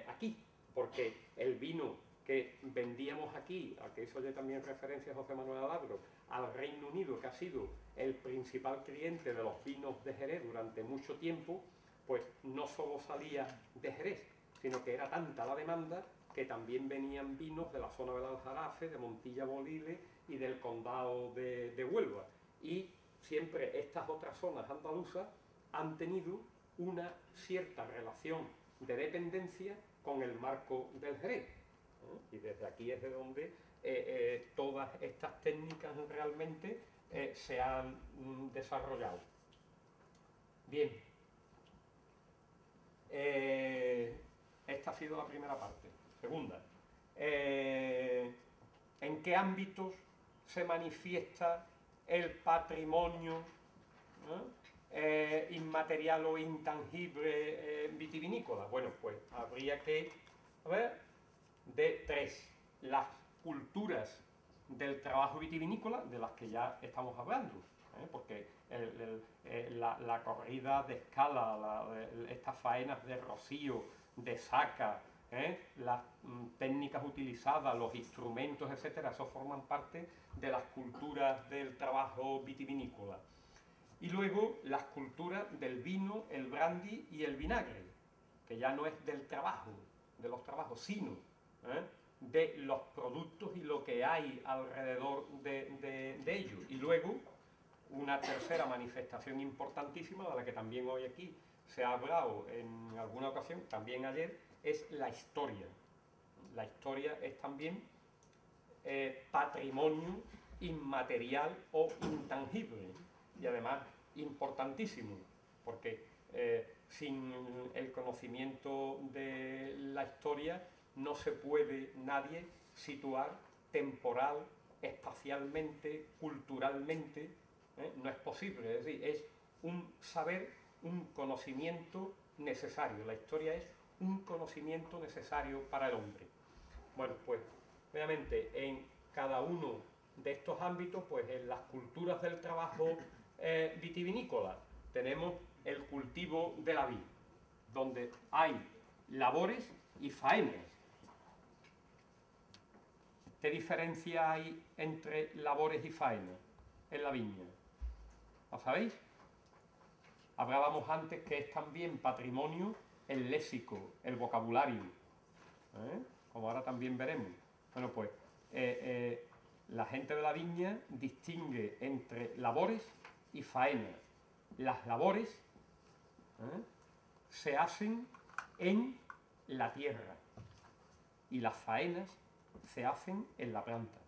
aquí, porque el vino que vendíamos aquí, al que hizo yo también referencia José Manuel Alagro, al Reino Unido, que ha sido el principal cliente de los vinos de Jerez durante mucho tiempo, pues no solo salía de Jerez, sino que era tanta la demanda que también venían vinos de la zona del Aljarafe, de Montilla-Moriles y del condado de Huelva. Y siempre estas otras zonas andaluzas han tenido una cierta relación de dependencia con el marco del Jerez. Y desde aquí es de donde todas estas técnicas realmente se han desarrollado. Bien, esta ha sido la primera parte. Segunda, ¿en qué ámbitos se manifiesta el patrimonio inmaterial o intangible vitivinícola? Bueno, pues habría que ver de tres: las culturas del trabajo vitivinícola, de las que ya estamos hablando, porque la corrida de escala, estas faenas de rocío, de saca, las técnicas utilizadas, los instrumentos, etcétera, eso forman parte de las culturas del trabajo vitivinícola. Y luego las culturas del vino, el brandy y el vinagre, que ya no es del trabajo, de los trabajos, sino de los productos y lo que hay alrededor de ellos. Y luego una tercera manifestación importantísima, de la que también hoy aquí se ha hablado en alguna ocasión, también ayer, es la historia. La historia es también patrimonio inmaterial o intangible, y además importantísimo, porque sin el conocimiento de la historia no se puede nadie situar temporal, espacialmente, culturalmente, no es posible. Es decir, es un saber, un conocimiento necesario. La historia es un conocimiento necesario para el hombre. Bueno, pues obviamente en cada uno de estos ámbitos, pues en las culturas del trabajo vitivinícola tenemos el cultivo de la vid, donde hay labores y faenas. ¿Qué diferencia hay entre labores y faenas en la viña? ¿Lo sabéis? Hablábamos antes que es también patrimonio el léxico, el vocabulario, como ahora también veremos. Bueno, pues la gente de la viña distingue entre labores y faenas. Las labores se hacen en la tierra y las faenas se hacen en la planta.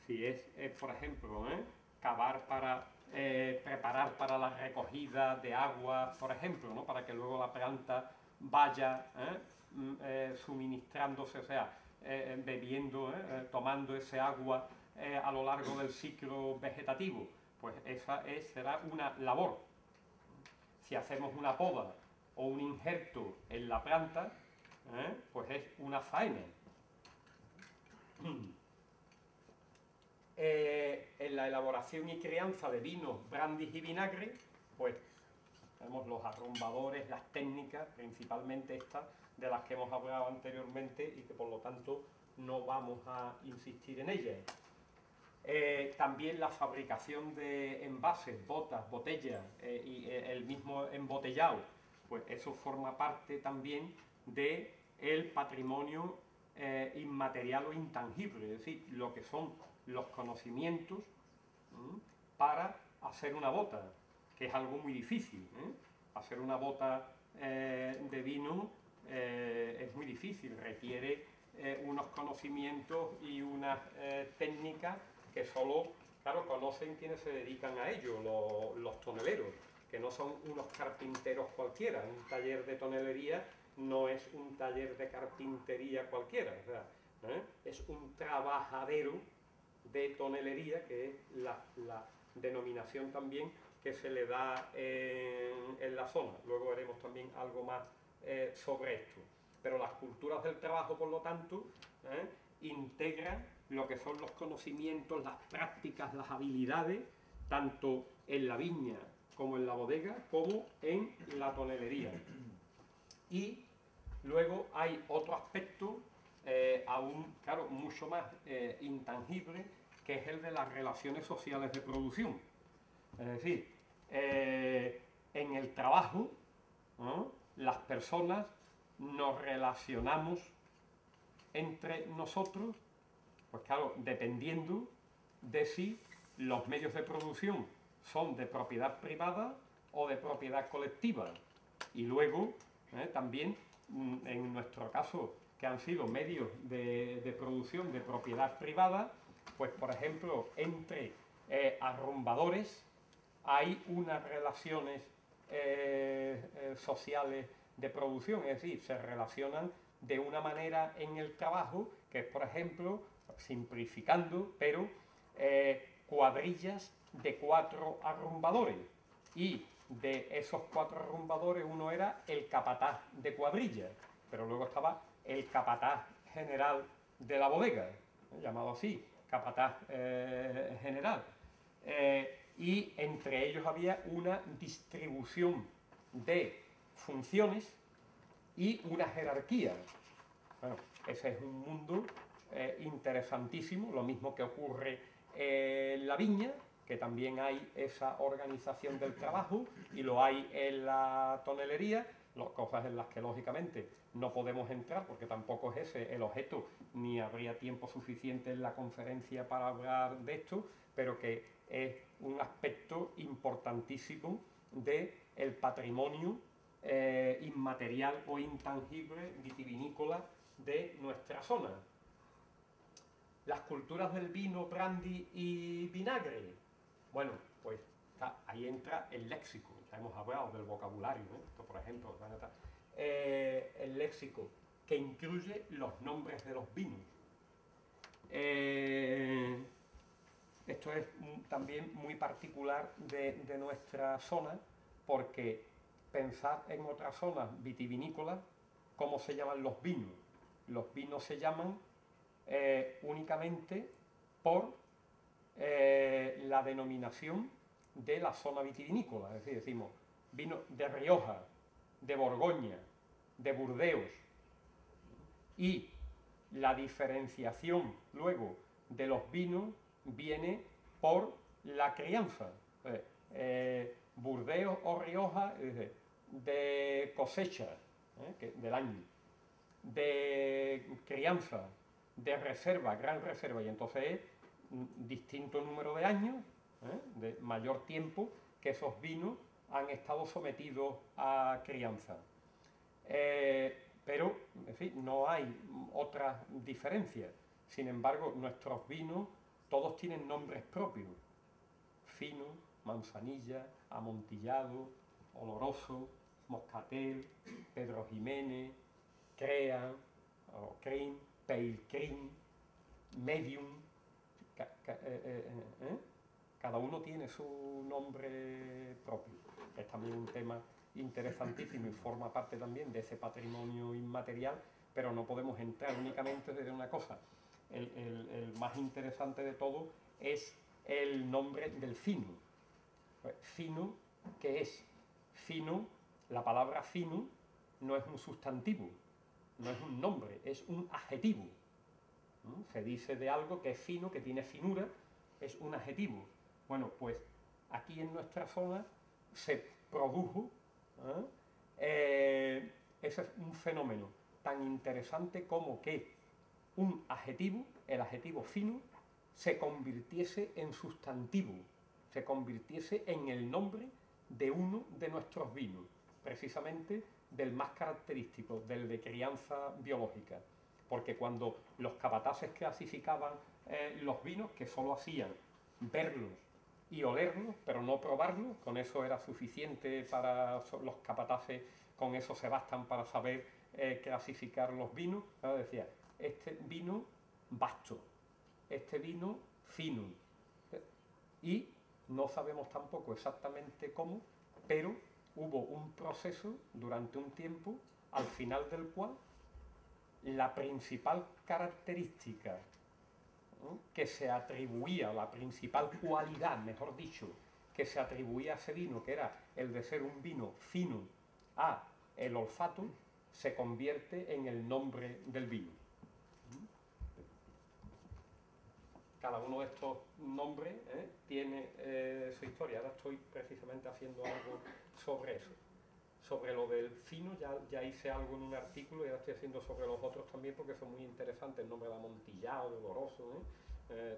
Si es, por ejemplo, cavar para preparar para la recogida de agua, por ejemplo, ¿no?, para que luego la planta vaya suministrándose, o sea, bebiendo, tomando ese agua a lo largo del ciclo vegetativo, pues esa será una labor. Si hacemos una poda o un injerto en la planta, pues es una faena. En la elaboración y crianza de vinos, brandis y vinagre, pues tenemos los arrumbadores, las técnicas, principalmente estas de las que hemos hablado anteriormente y que por lo tanto no vamos a insistir en ellas. También la fabricación de envases, botas, botellas y el mismo embotellado, pues eso forma parte también del patrimonio inmaterial o intangible, es decir, lo que son los conocimientos para hacer una bota, que es algo muy difícil. Hacer una bota de vino es muy difícil, requiere unos conocimientos y unas técnicas que solo, claro, conocen quienes se dedican a ello, los toneleros, que no son unos carpinteros cualquiera. Un taller de tonelería no es un taller de carpintería cualquiera, o sea, es un trabajadero de tonelería, que es la denominación también que se le da en la zona. Luego veremos también algo más sobre esto. Pero las culturas del trabajo, por lo tanto, integran lo que son los conocimientos, las prácticas, las habilidades, tanto en la viña como en la bodega, como en la tonelería. Y luego hay otro aspecto aún, claro, mucho más intangible, que es el de las relaciones sociales de producción. Es decir, en el trabajo, ¿no?, las personas nos relacionamos entre nosotros, pues claro, dependiendo de si los medios de producción son de propiedad privada o de propiedad colectiva. Y luego, también, en nuestro caso, que han sido medios de producción de propiedad privada, pues por ejemplo, entre arrumbadores hay unas relaciones sociales de producción, es decir, se relacionan de una manera en el trabajo, que es, por ejemplo, simplificando, pero cuadrillas de 4 arrumbadores, y de esos 4 arrumbadores uno era el capataz de cuadrilla, pero luego estaba el capataz general de la bodega, llamado así, capataz general, y entre ellos había una distribución de funciones y una jerarquía. Bueno, ese es un mundo interesantísimo, lo mismo que ocurre en la viña, que también hay esa organización del trabajo, y lo hay en la tonelería, cosas en las que lógicamente no podemos entrar porque tampoco es ese el objeto, ni habría tiempo suficiente en la conferencia para hablar de esto, pero que es un aspecto importantísimo del patrimonio inmaterial o intangible vitivinícola de nuestra zona. Las culturas del vino, brandy y vinagre. Bueno, pues ahí entra el léxico. Ya hemos hablado del vocabulario, ¿no? Esto, por ejemplo, el léxico, que incluye los nombres de los vinos. Esto es también muy particular de nuestra zona, porque pensad en otras zonas vitivinícolas cómo se llaman los vinos. Los vinos se llaman únicamente por la denominación de la zona vitivinícola, es decir, decimos vino de Rioja, de Borgoña, de Burdeos, y la diferenciación luego de los vinos viene por la crianza. Burdeos o Rioja de cosecha, del año, de crianza, de reserva, gran reserva, y entonces es distinto número de años, de mayor tiempo que esos vinos han estado sometidos a crianza. Pero, en fin, no hay otras diferencias. Sin embargo, nuestros vinos todos tienen nombres propios: fino, manzanilla, amontillado, oloroso, moscatel, Pedro Jiménez, Crea, o Cream, Pale Cream, Medium. Cada uno tiene su nombre propio. Es también un tema interesantísimo y forma parte también de ese patrimonio inmaterial, pero no podemos entrar únicamente desde una cosa. El más interesante de todo es el nombre del fino. Pues, fino, ¿qué es? Fino, la palabra fino no es un sustantivo, no es un nombre, es un adjetivo. ¿No? Se dice de algo que es fino, que tiene finura, es un adjetivo. Bueno, pues aquí en nuestra zona se produjo ese es un fenómeno tan interesante como que un adjetivo, el adjetivo fino, se convirtiese en sustantivo, se convirtiese en el nombre de uno de nuestros vinos, precisamente del más característico, del de crianza biológica. Porque cuando los capataces clasificaban los vinos, que solo hacían verlos y olerlos, pero no probarlos, con eso era suficiente para los capataces, con eso se bastan para saber clasificar los vinos, ¿no? Decía, este vino vasto, este vino fino, y no sabemos tampoco exactamente cómo, pero hubo un proceso durante un tiempo, al final del cual la principal característica, ¿no?, que se atribuía, la principal cualidad, mejor dicho, que se atribuía a ese vino, que era el de ser un vino fino a el olfato, se convierte en el nombre del vino. Cada uno de estos nombres tiene su historia. Ahora estoy precisamente haciendo algo sobre eso. Sobre lo del fino ya hice algo en un artículo y ahora estoy haciendo sobre los otros también porque son muy interesantes, el nombre de amontillado, de oloroso,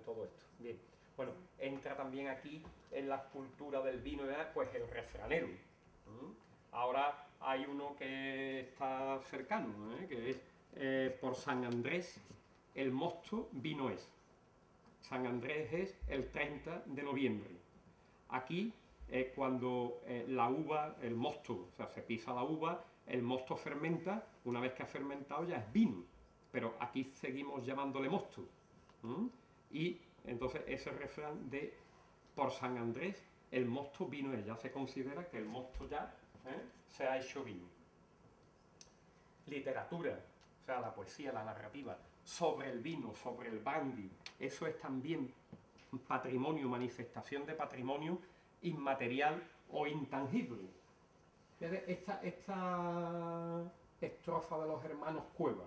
todo esto. Bien, bueno, entra también aquí en la cultura del vino, pues el refranero. Ahora hay uno que está cercano, que es por San Andrés, el mosto vino es. San Andrés es el 30 de noviembre. Aquí cuando la uva, el mosto, o sea, se pisa la uva, el mosto fermenta, una vez que ha fermentado ya es vino, pero aquí seguimos llamándole mosto. Y entonces ese refrán de por San Andrés, el mosto vino es, ya se considera que el mosto ya se ha hecho vino. Literatura, o sea, la poesía, la narrativa, sobre el vino, sobre el brandy, eso es también patrimonio, manifestación de patrimonio inmaterial o intangible. Esta estrofa de los hermanos Cueva,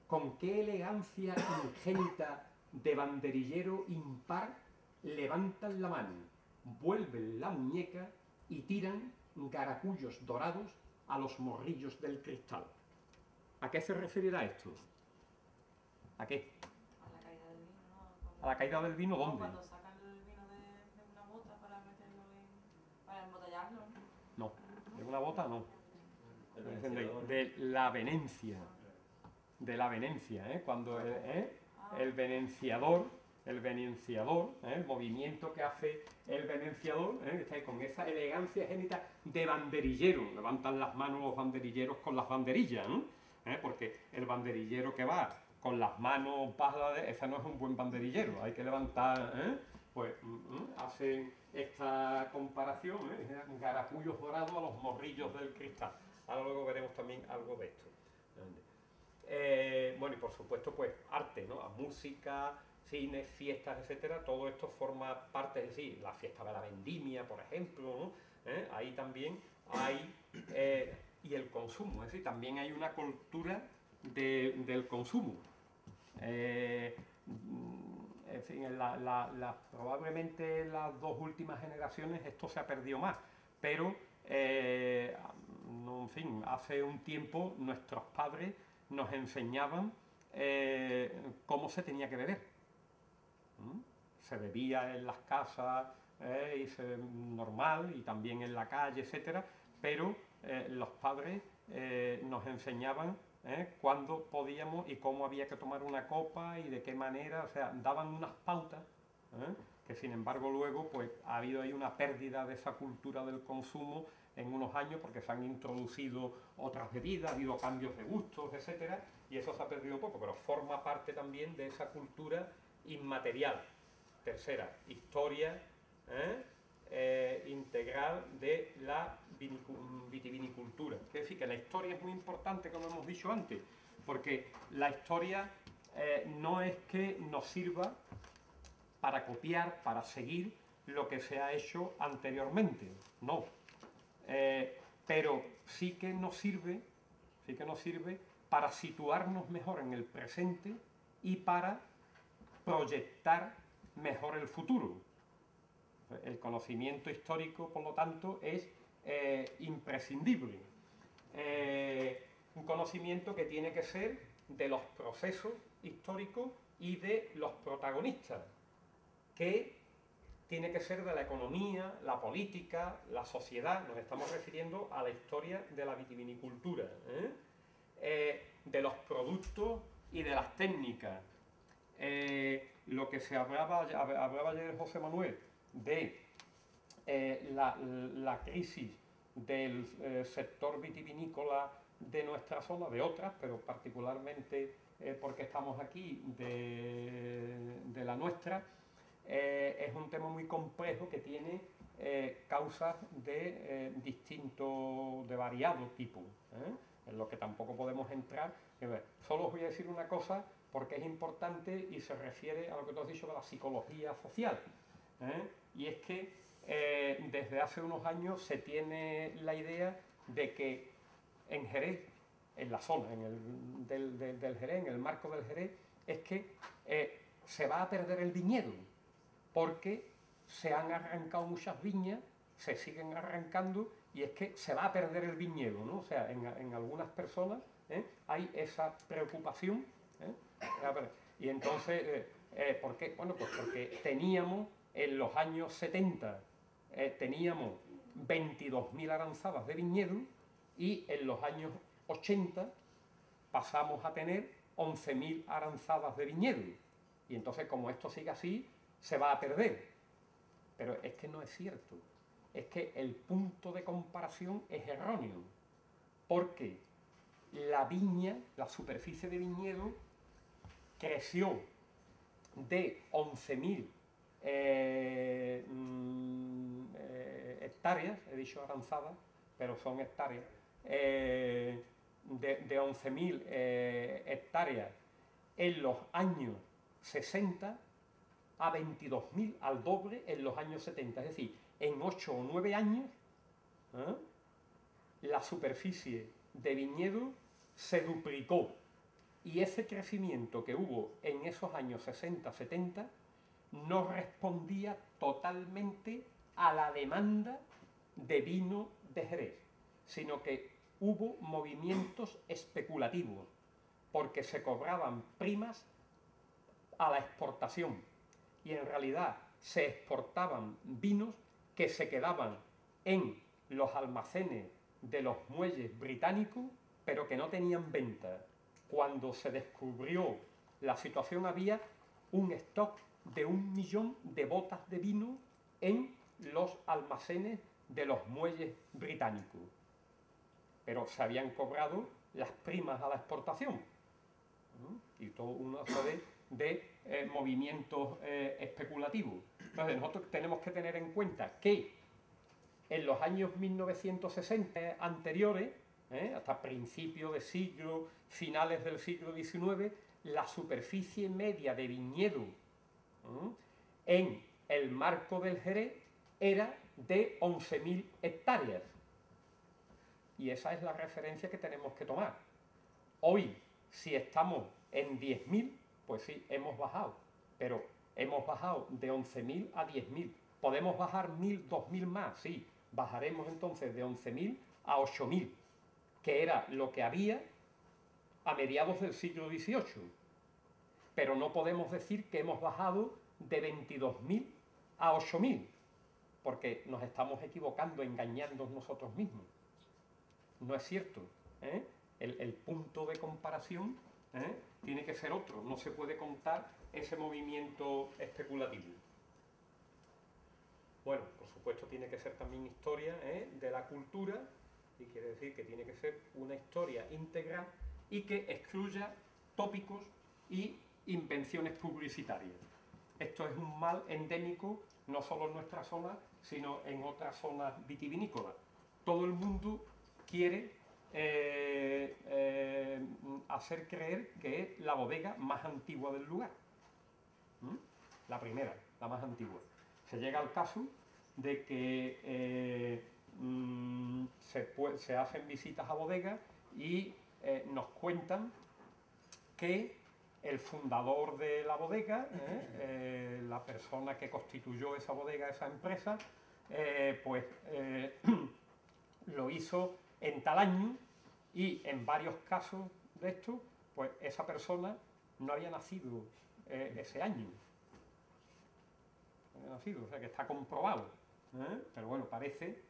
con qué elegancia ingénita de banderillero impar levantan la mano, vuelven la muñeca y tiran garacullos dorados a los morrillos del cristal. ¿A qué se referirá esto? ¿A qué? A la caída del vino, ¿no? ¿A la caída del vino dónde? Cuando sacan el vino de una bota para meterlo para embotellarlo. No, de una bota no. De la venencia. De la venencia, cuando el venenciador, el movimiento que hace el venenciador, está ahí con esa elegancia génita de banderillero. Levantan las manos los banderilleros con las banderillas, ¿no? Porque el banderillero que va con las manos bajas, ese no es un buen banderillero, hay que levantar, pues hacen esta comparación, garacullos dorados a los morrillos del cristal. Ahora luego veremos también algo de esto. Bueno, y por supuesto, pues arte, ¿no? La música, cine, fiestas, etcétera, todo esto forma parte de sí. La fiesta de la vendimia, por ejemplo, ¿no? Ahí también hay, y el consumo, es decir, también hay una cultura del consumo. En fin, probablemente en las dos últimas generaciones esto se ha perdido más, pero en fin, hace un tiempo nuestros padres nos enseñaban cómo se tenía que beber. Se bebía en las casas normal y también en la calle, etcétera, pero los padres nos enseñaban cuándo podíamos y cómo había que tomar una copa y de qué manera, o sea, daban unas pautas que sin embargo luego pues ha habido ahí una pérdida de esa cultura del consumo en unos años porque se han introducido otras bebidas, ha habido cambios de gustos, etcétera, y eso se ha perdido un poco, pero forma parte también de esa cultura inmaterial. Tercera, historia, integral de la vitivinicultura. Es decir, que la historia es muy importante, como hemos dicho antes, porque la historia no es que nos sirva para copiar, para seguir lo que se ha hecho anteriormente, no. Pero sí que nos sirve para situarnos mejor en el presente y para proyectar mejor el futuro. El conocimiento histórico, por lo tanto, es imprescindible. Un conocimiento que tiene que ser de los procesos históricos y de los protagonistas, que tiene que ser de la economía, la política, la sociedad. Nos estamos refiriendo a la historia de la vitivinicultura, de los productos y de las técnicas. Lo que se hablaba ayer José Manuel de la crisis del sector vitivinícola de nuestra zona, de otras, pero particularmente porque estamos aquí, de la nuestra, es un tema muy complejo que tiene causas de de variado tipo, en lo que tampoco podemos entrar. Solo os voy a decir una cosa porque es importante y se refiere a lo que tú has dicho de la psicología social, y es que desde hace unos años se tiene la idea de que en Jerez, en la zona del Jerez, en el marco del Jerez, es que se va a perder el viñedo, porque se han arrancado muchas viñas, se siguen arrancando, y es que se va a perder el viñedo, ¿no? O sea, en algunas personas hay esa preocupación, y entonces, ¿por qué? Bueno, pues porque teníamos en los años 70, teníamos 22.000 aranzadas de viñedo, y en los años 80 pasamos a tener 11.000 aranzadas de viñedo, y entonces, como esto sigue así, se va a perder. Pero es que no es cierto, es que el punto de comparación es erróneo, porque la viña, la superficie de viñedo, creció de 11.000 hectáreas, he dicho aranzadas, pero son hectáreas, de 11.000 hectáreas en los años 60 a 22.000, al doble en los años 70. Es decir, en 8 o 9 años la superficie de viñedo se duplicó, y ese crecimiento que hubo en esos años 60-70 no respondía totalmente a la demanda de vino de Jerez, sino que hubo movimientos especulativos, porque se cobraban primas a la exportación, y en realidad se exportaban vinos que se quedaban en los almacenes de los muelles británicos, pero que no tenían venta. Cuando se descubrió la situación, había un stock de 1 millón de botas de vino en los almacenes de los muelles británicos, pero se habían cobrado las primas a la exportación, y todo una serie de movimientos especulativos. Entonces nosotros tenemos que tener en cuenta que en los años 1960 anteriores, hasta principios de siglo, finales del siglo XIX, la superficie media de viñedo en el marco del Jerez era de 11.000 hectáreas. Y esa es la referencia que tenemos que tomar. Hoy, si estamos en 10.000, pues sí, hemos bajado, pero hemos bajado de 11.000 a 10.000. ¿Podemos bajar 1.000, 2.000 más? Sí, bajaremos entonces de 11.000 a 8.000, que era lo que había a mediados del siglo XVIII. Pero no podemos decir que hemos bajado de 22.000 a 8.000, porque nos estamos equivocando, engañando nosotros mismos. No es cierto, el punto de comparación tiene que ser otro, no se puede contar ese movimiento especulativo. Bueno, por supuesto tiene que ser también historia de la cultura, y quiere decir que tiene que ser una historia integral y que excluya tópicos y invenciones publicitarias. esto es un mal endémico no solo en nuestra zona, sino en otras zonas vitivinícolas. Todo el mundo quiere hacer creer que es la bodega más antigua del lugar. La primera, la más antigua. Se llega al caso de que se hacen visitas a bodegas y nos cuentan que el fundador de la bodega, la persona que constituyó esa bodega, esa empresa, lo hizo en tal año, y en varios casos de esto, pues esa persona no había nacido ese año. No había nacido, o sea que está comprobado. Pero bueno, parece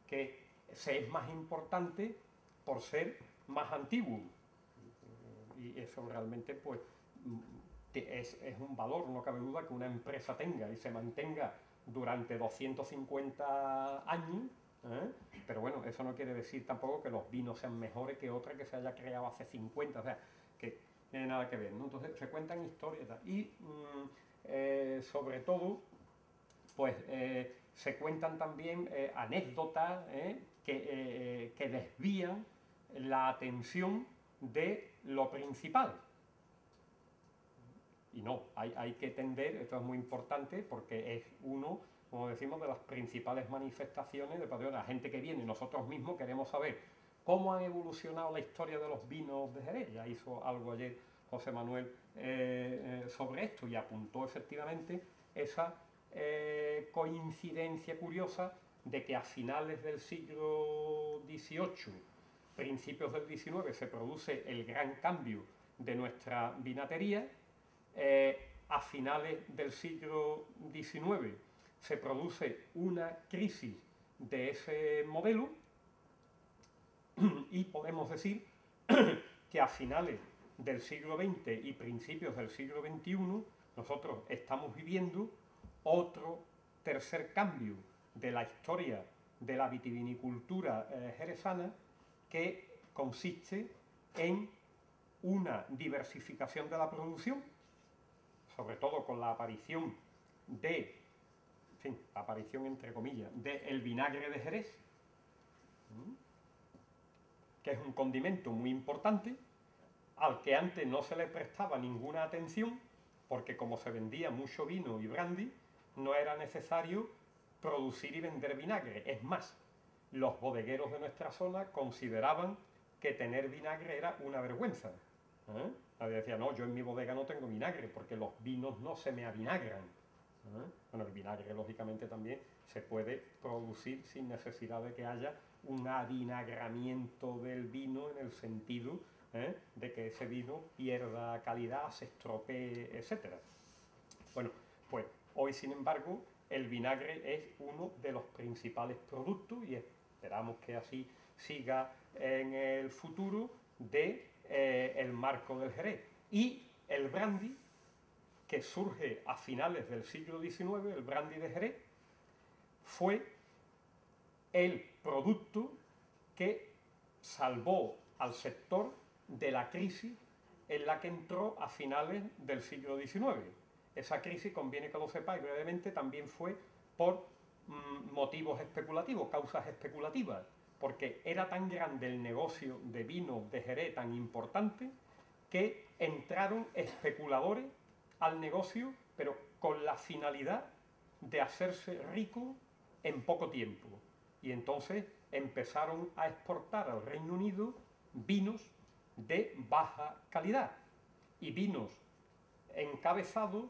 que se es más importante por ser más antiguo. Y eso realmente pues es un valor, no cabe duda, que una empresa tenga y se mantenga durante 250 años. Pero bueno, eso no quiere decir tampoco que los vinos sean mejores que otra que se haya creado hace 50, o sea, que no tiene nada que ver, ¿no? Entonces se cuentan historias y sobre todo pues se cuentan también anécdotas que desvían la atención de lo principal. Y no, hay que tender, esto es muy importante porque es uno, como decimos, de las principales manifestaciones de patrimonio. La gente que viene, nosotros mismos queremos saber cómo ha evolucionado la historia de los vinos de Jerez. Ya hizo algo ayer José Manuel sobre esto y apuntó efectivamente esa coincidencia curiosa de que a finales del siglo XVIII, principios del XIX, se produce el gran cambio de nuestra vinatería. A finales del siglo XIX se produce una crisis de ese modelo y podemos decir que a finales del siglo XX y principios del siglo XXI nosotros estamos viviendo otro tercer cambio de la historia de la vitivinicultura jerezana, que consiste en una diversificación de la producción, sobre todo con la aparición de, en fin, aparición entre comillas, del vinagre de Jerez, que es un condimento muy importante, al que antes no se le prestaba ninguna atención, porque como se vendía mucho vino y brandy, no era necesario producir y vender vinagre. Es más, los bodegueros de nuestra zona consideraban que tener vinagre era una vergüenza. Nadie decía, no, yo en mi bodega no tengo vinagre, porque los vinos no se me avinagran. Bueno, el vinagre, lógicamente, también se puede producir sin necesidad de que haya un avinagramiento del vino, en el sentido de que ese vino pierda calidad, se estropee, etc. Bueno, pues hoy, sin embargo, el vinagre es uno de los principales productos, y esperamos que así siga en el futuro, del marco del Jerez. Y el brandy, que surge a finales del siglo XIX, el brandy de Jerez, fue el producto que salvó al sector de la crisis en la que entró a finales del siglo XIX. Esa crisis, conviene que lo sepáis brevemente, también fue por motivos especulativos, causas especulativas, porque era tan grande el negocio de vino de Jerez, tan importante, que entraron especuladores al negocio, pero con la finalidad de hacerse ricos en poco tiempo. Y entonces empezaron a exportar al Reino Unido vinos de baja calidad, y vinos encabezados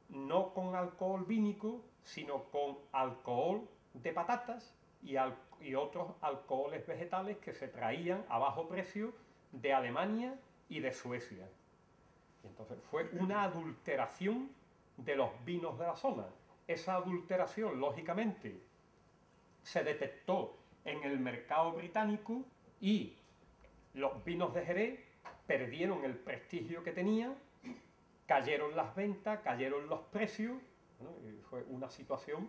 no con alcohol vínico, sino con alcohol de patatas y otros alcoholes vegetales que se traían a bajo precio de Alemania y de Suecia. Y entonces fue una adulteración de los vinos de la zona. Esa adulteración, lógicamente, se detectó en el mercado británico, y los vinos de Jerez perdieron el prestigio que tenían, cayeron las ventas, cayeron los precios. Bueno, y fue una situación,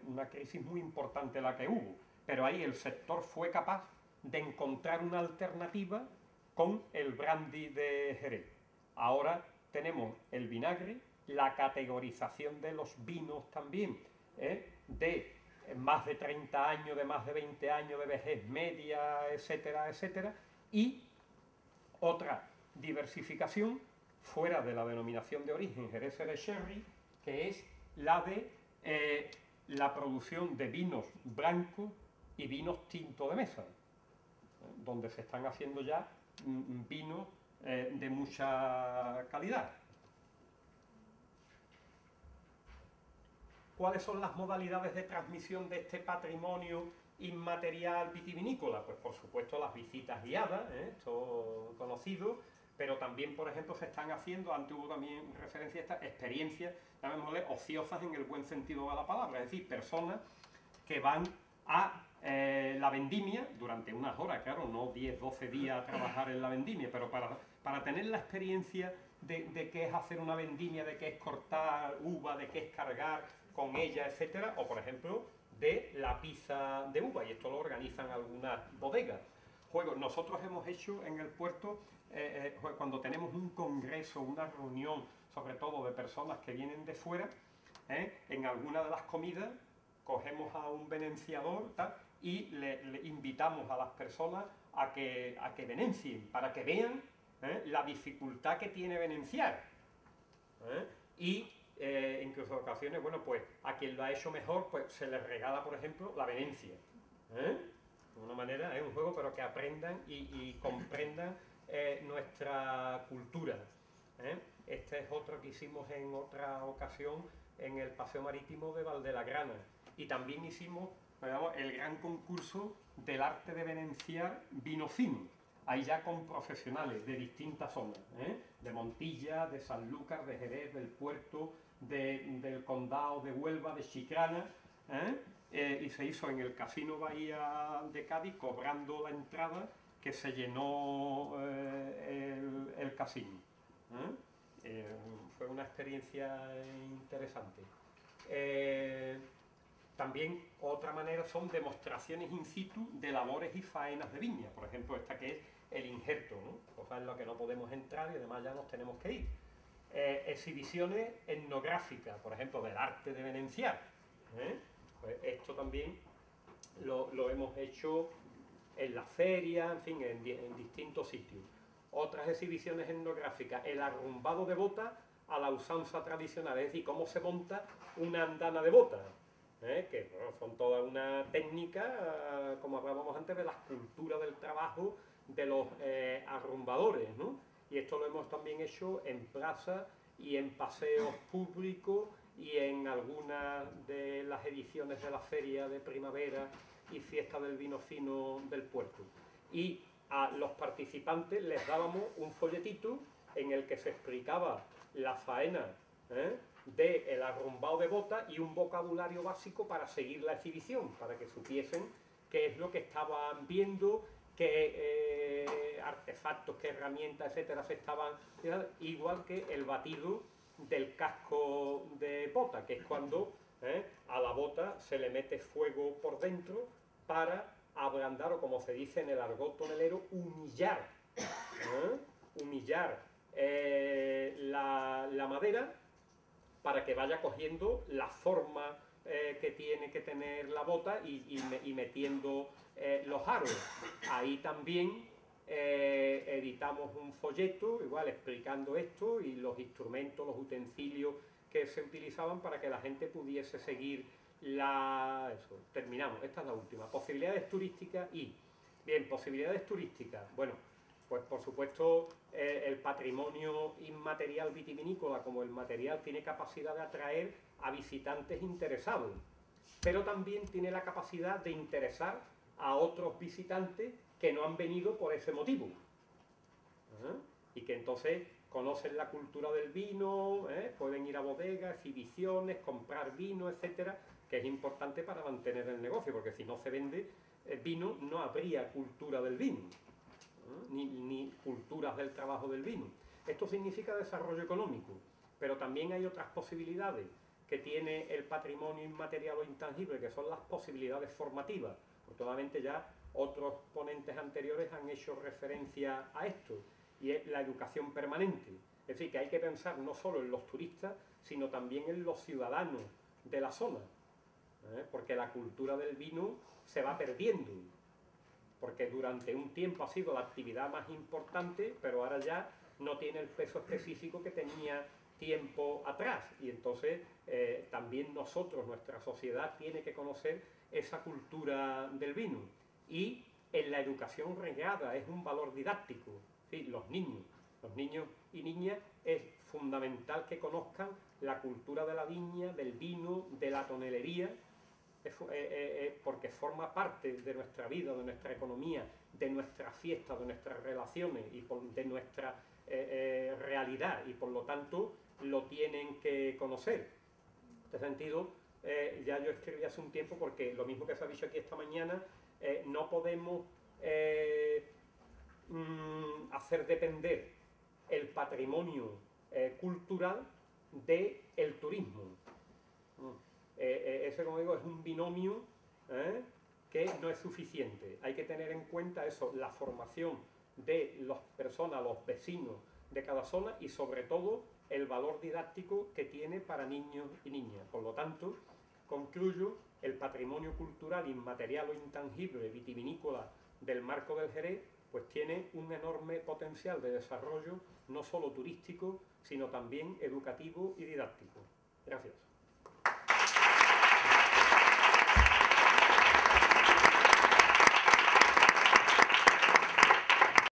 una crisis muy importante la que hubo. Pero ahí el sector fue capaz de encontrar una alternativa con el brandy de Jerez. Ahora tenemos el vinagre la categorización de los vinos también, de más de 30 años, de más de 20 años de vejez media, etcétera, etcétera, y otra diversificación fuera de la denominación de origen Jerez Jerez Sherry, que es la de la producción de vinos blancos y vinos tintos de mesa, donde se están haciendo ya vinos de mucha calidad. ¿Cuáles son las modalidades de transmisión de este patrimonio inmaterial vitivinícola? Pues por supuesto las visitas guiadas, esto conocido, pero también, por ejemplo, se están haciendo, antes hubo también referencia a estas experiencias, llamémosle ociosas en el buen sentido de la palabra, es decir, personas que van a la vendimia durante unas horas, claro, no 10, 12 días a trabajar en la vendimia, pero para tener la experiencia de qué es hacer una vendimia, de qué es cortar uva, de qué es cargar con ella, etcétera, o por ejemplo, de la pizza de uva, y esto lo organizan algunas bodegas. Nosotros hemos hecho en el puerto, cuando tenemos un congreso, una reunión, sobre todo de personas que vienen de fuera, en alguna de las comidas cogemos a un venenciador y le invitamos a las personas a que venencien, para que vean la dificultad que tiene venenciar. Y incluso en ocasiones, bueno, pues a quien lo ha hecho mejor, pues se les regala, por ejemplo, la venencia. De una manera, es un juego, pero que aprendan y comprendan nuestra cultura. Este es otro que hicimos en otra ocasión en el Paseo Marítimo de Valdelagrana. Y también hicimos, digamos, el gran concurso del arte de venenciar vino fino. Ahí ya con profesionales de distintas zonas, de Montilla, de Sanlúcar, de Jerez, del Puerto, del Condado de Huelva, de Chiclana, y se hizo en el Casino Bahía de Cádiz, cobrando la entrada, que se llenó el casino. Fue una experiencia interesante. También otra manera son demostraciones in situ de labores y faenas de viña, por ejemplo esta que es el injerto, cosa en la que no podemos entrar y además ya nos tenemos que ir. Exhibiciones etnográficas, por ejemplo del arte de venenciar, pues esto también lo hemos hecho en la feria, en fin, en distintos sitios. Otras exhibiciones etnográficas, el arrumbado de bota a la usanza tradicional, es decir, cómo se monta una andana de bota, que bueno, son toda una técnica, como hablábamos antes, de las culturas del trabajo de los arrumbadores, ¿no? Y esto lo hemos también hecho en plazas y en paseos públicos y en algunas de las ediciones de la feria de primavera y fiesta del vino fino del puerto. Y a los participantes les dábamos un folletito en el que se explicaba la faena del arrumbado de bota y un vocabulario básico para seguir la exhibición, para que supiesen qué es lo que estaban viendo, qué artefactos, qué herramientas, etcétera, se estaban... Igual que el batido del casco de bota, que es cuando a la bota se le mete fuego por dentro para ablandar, o como se dice en el argot tonelero, humillar. Humillar la madera para que vaya cogiendo la forma que tiene que tener la bota y metiendo los aros. Ahí también editamos un folleto, igual explicando esto y los instrumentos, los utensilios que se utilizaban para que la gente pudiese seguir eso. Terminamos, esta es la última. Posibilidades turísticas y... Bien, posibilidades turísticas. Bueno, pues por supuesto el patrimonio inmaterial vitivinícola como el material tiene capacidad de atraer a visitantes interesados, pero también tiene la capacidad de interesar a otros visitantes que no han venido por ese motivo, y que entonces conocen la cultura del vino, pueden ir a bodegas, exhibiciones, comprar vino, etcétera, que es importante para mantener el negocio, porque si no se vende vino no habría cultura del vino, ni culturas del trabajo del vino. Esto significa desarrollo económico, pero también hay otras posibilidades que tiene el patrimonio inmaterial o intangible, que son las posibilidades formativas. Afortunadamente ya otros ponentes anteriores han hecho referencia a esto, y es la educación permanente. Es decir, que hay que pensar no solo en los turistas, sino también en los ciudadanos de la zona, porque la cultura del vino se va perdiendo, porque durante un tiempo ha sido la actividad más importante, pero ahora ya no tiene el peso específico que tenía tiempo atrás, y entonces también nosotros, nuestra sociedad, tiene que conocer esa cultura del vino, y en la educación reglada es un valor didáctico. ¿Sí? Los niños y niñas es fundamental que conozcan la cultura de la viña, del vino, de la tonelería, porque forma parte de nuestra vida, de nuestra economía, de nuestras fiestas, de nuestras relaciones y de nuestra realidad, y por lo tanto lo tienen que conocer. En este sentido, ya yo escribí hace un tiempo, porque lo mismo que se ha dicho aquí esta mañana, no podemos hacer depender el patrimonio cultural del turismo. Ese, como digo, es un binomio que no es suficiente. Hay que tener en cuenta eso, la formación de las personas, los vecinos de cada zona, y sobre todo el valor didáctico que tiene para niños y niñas. Por lo tanto, concluyo, el patrimonio cultural inmaterial o intangible vitivinícola del Marco del Jerez pues tiene un enorme potencial de desarrollo, no solo turístico, sino también educativo y didáctico. Gracias.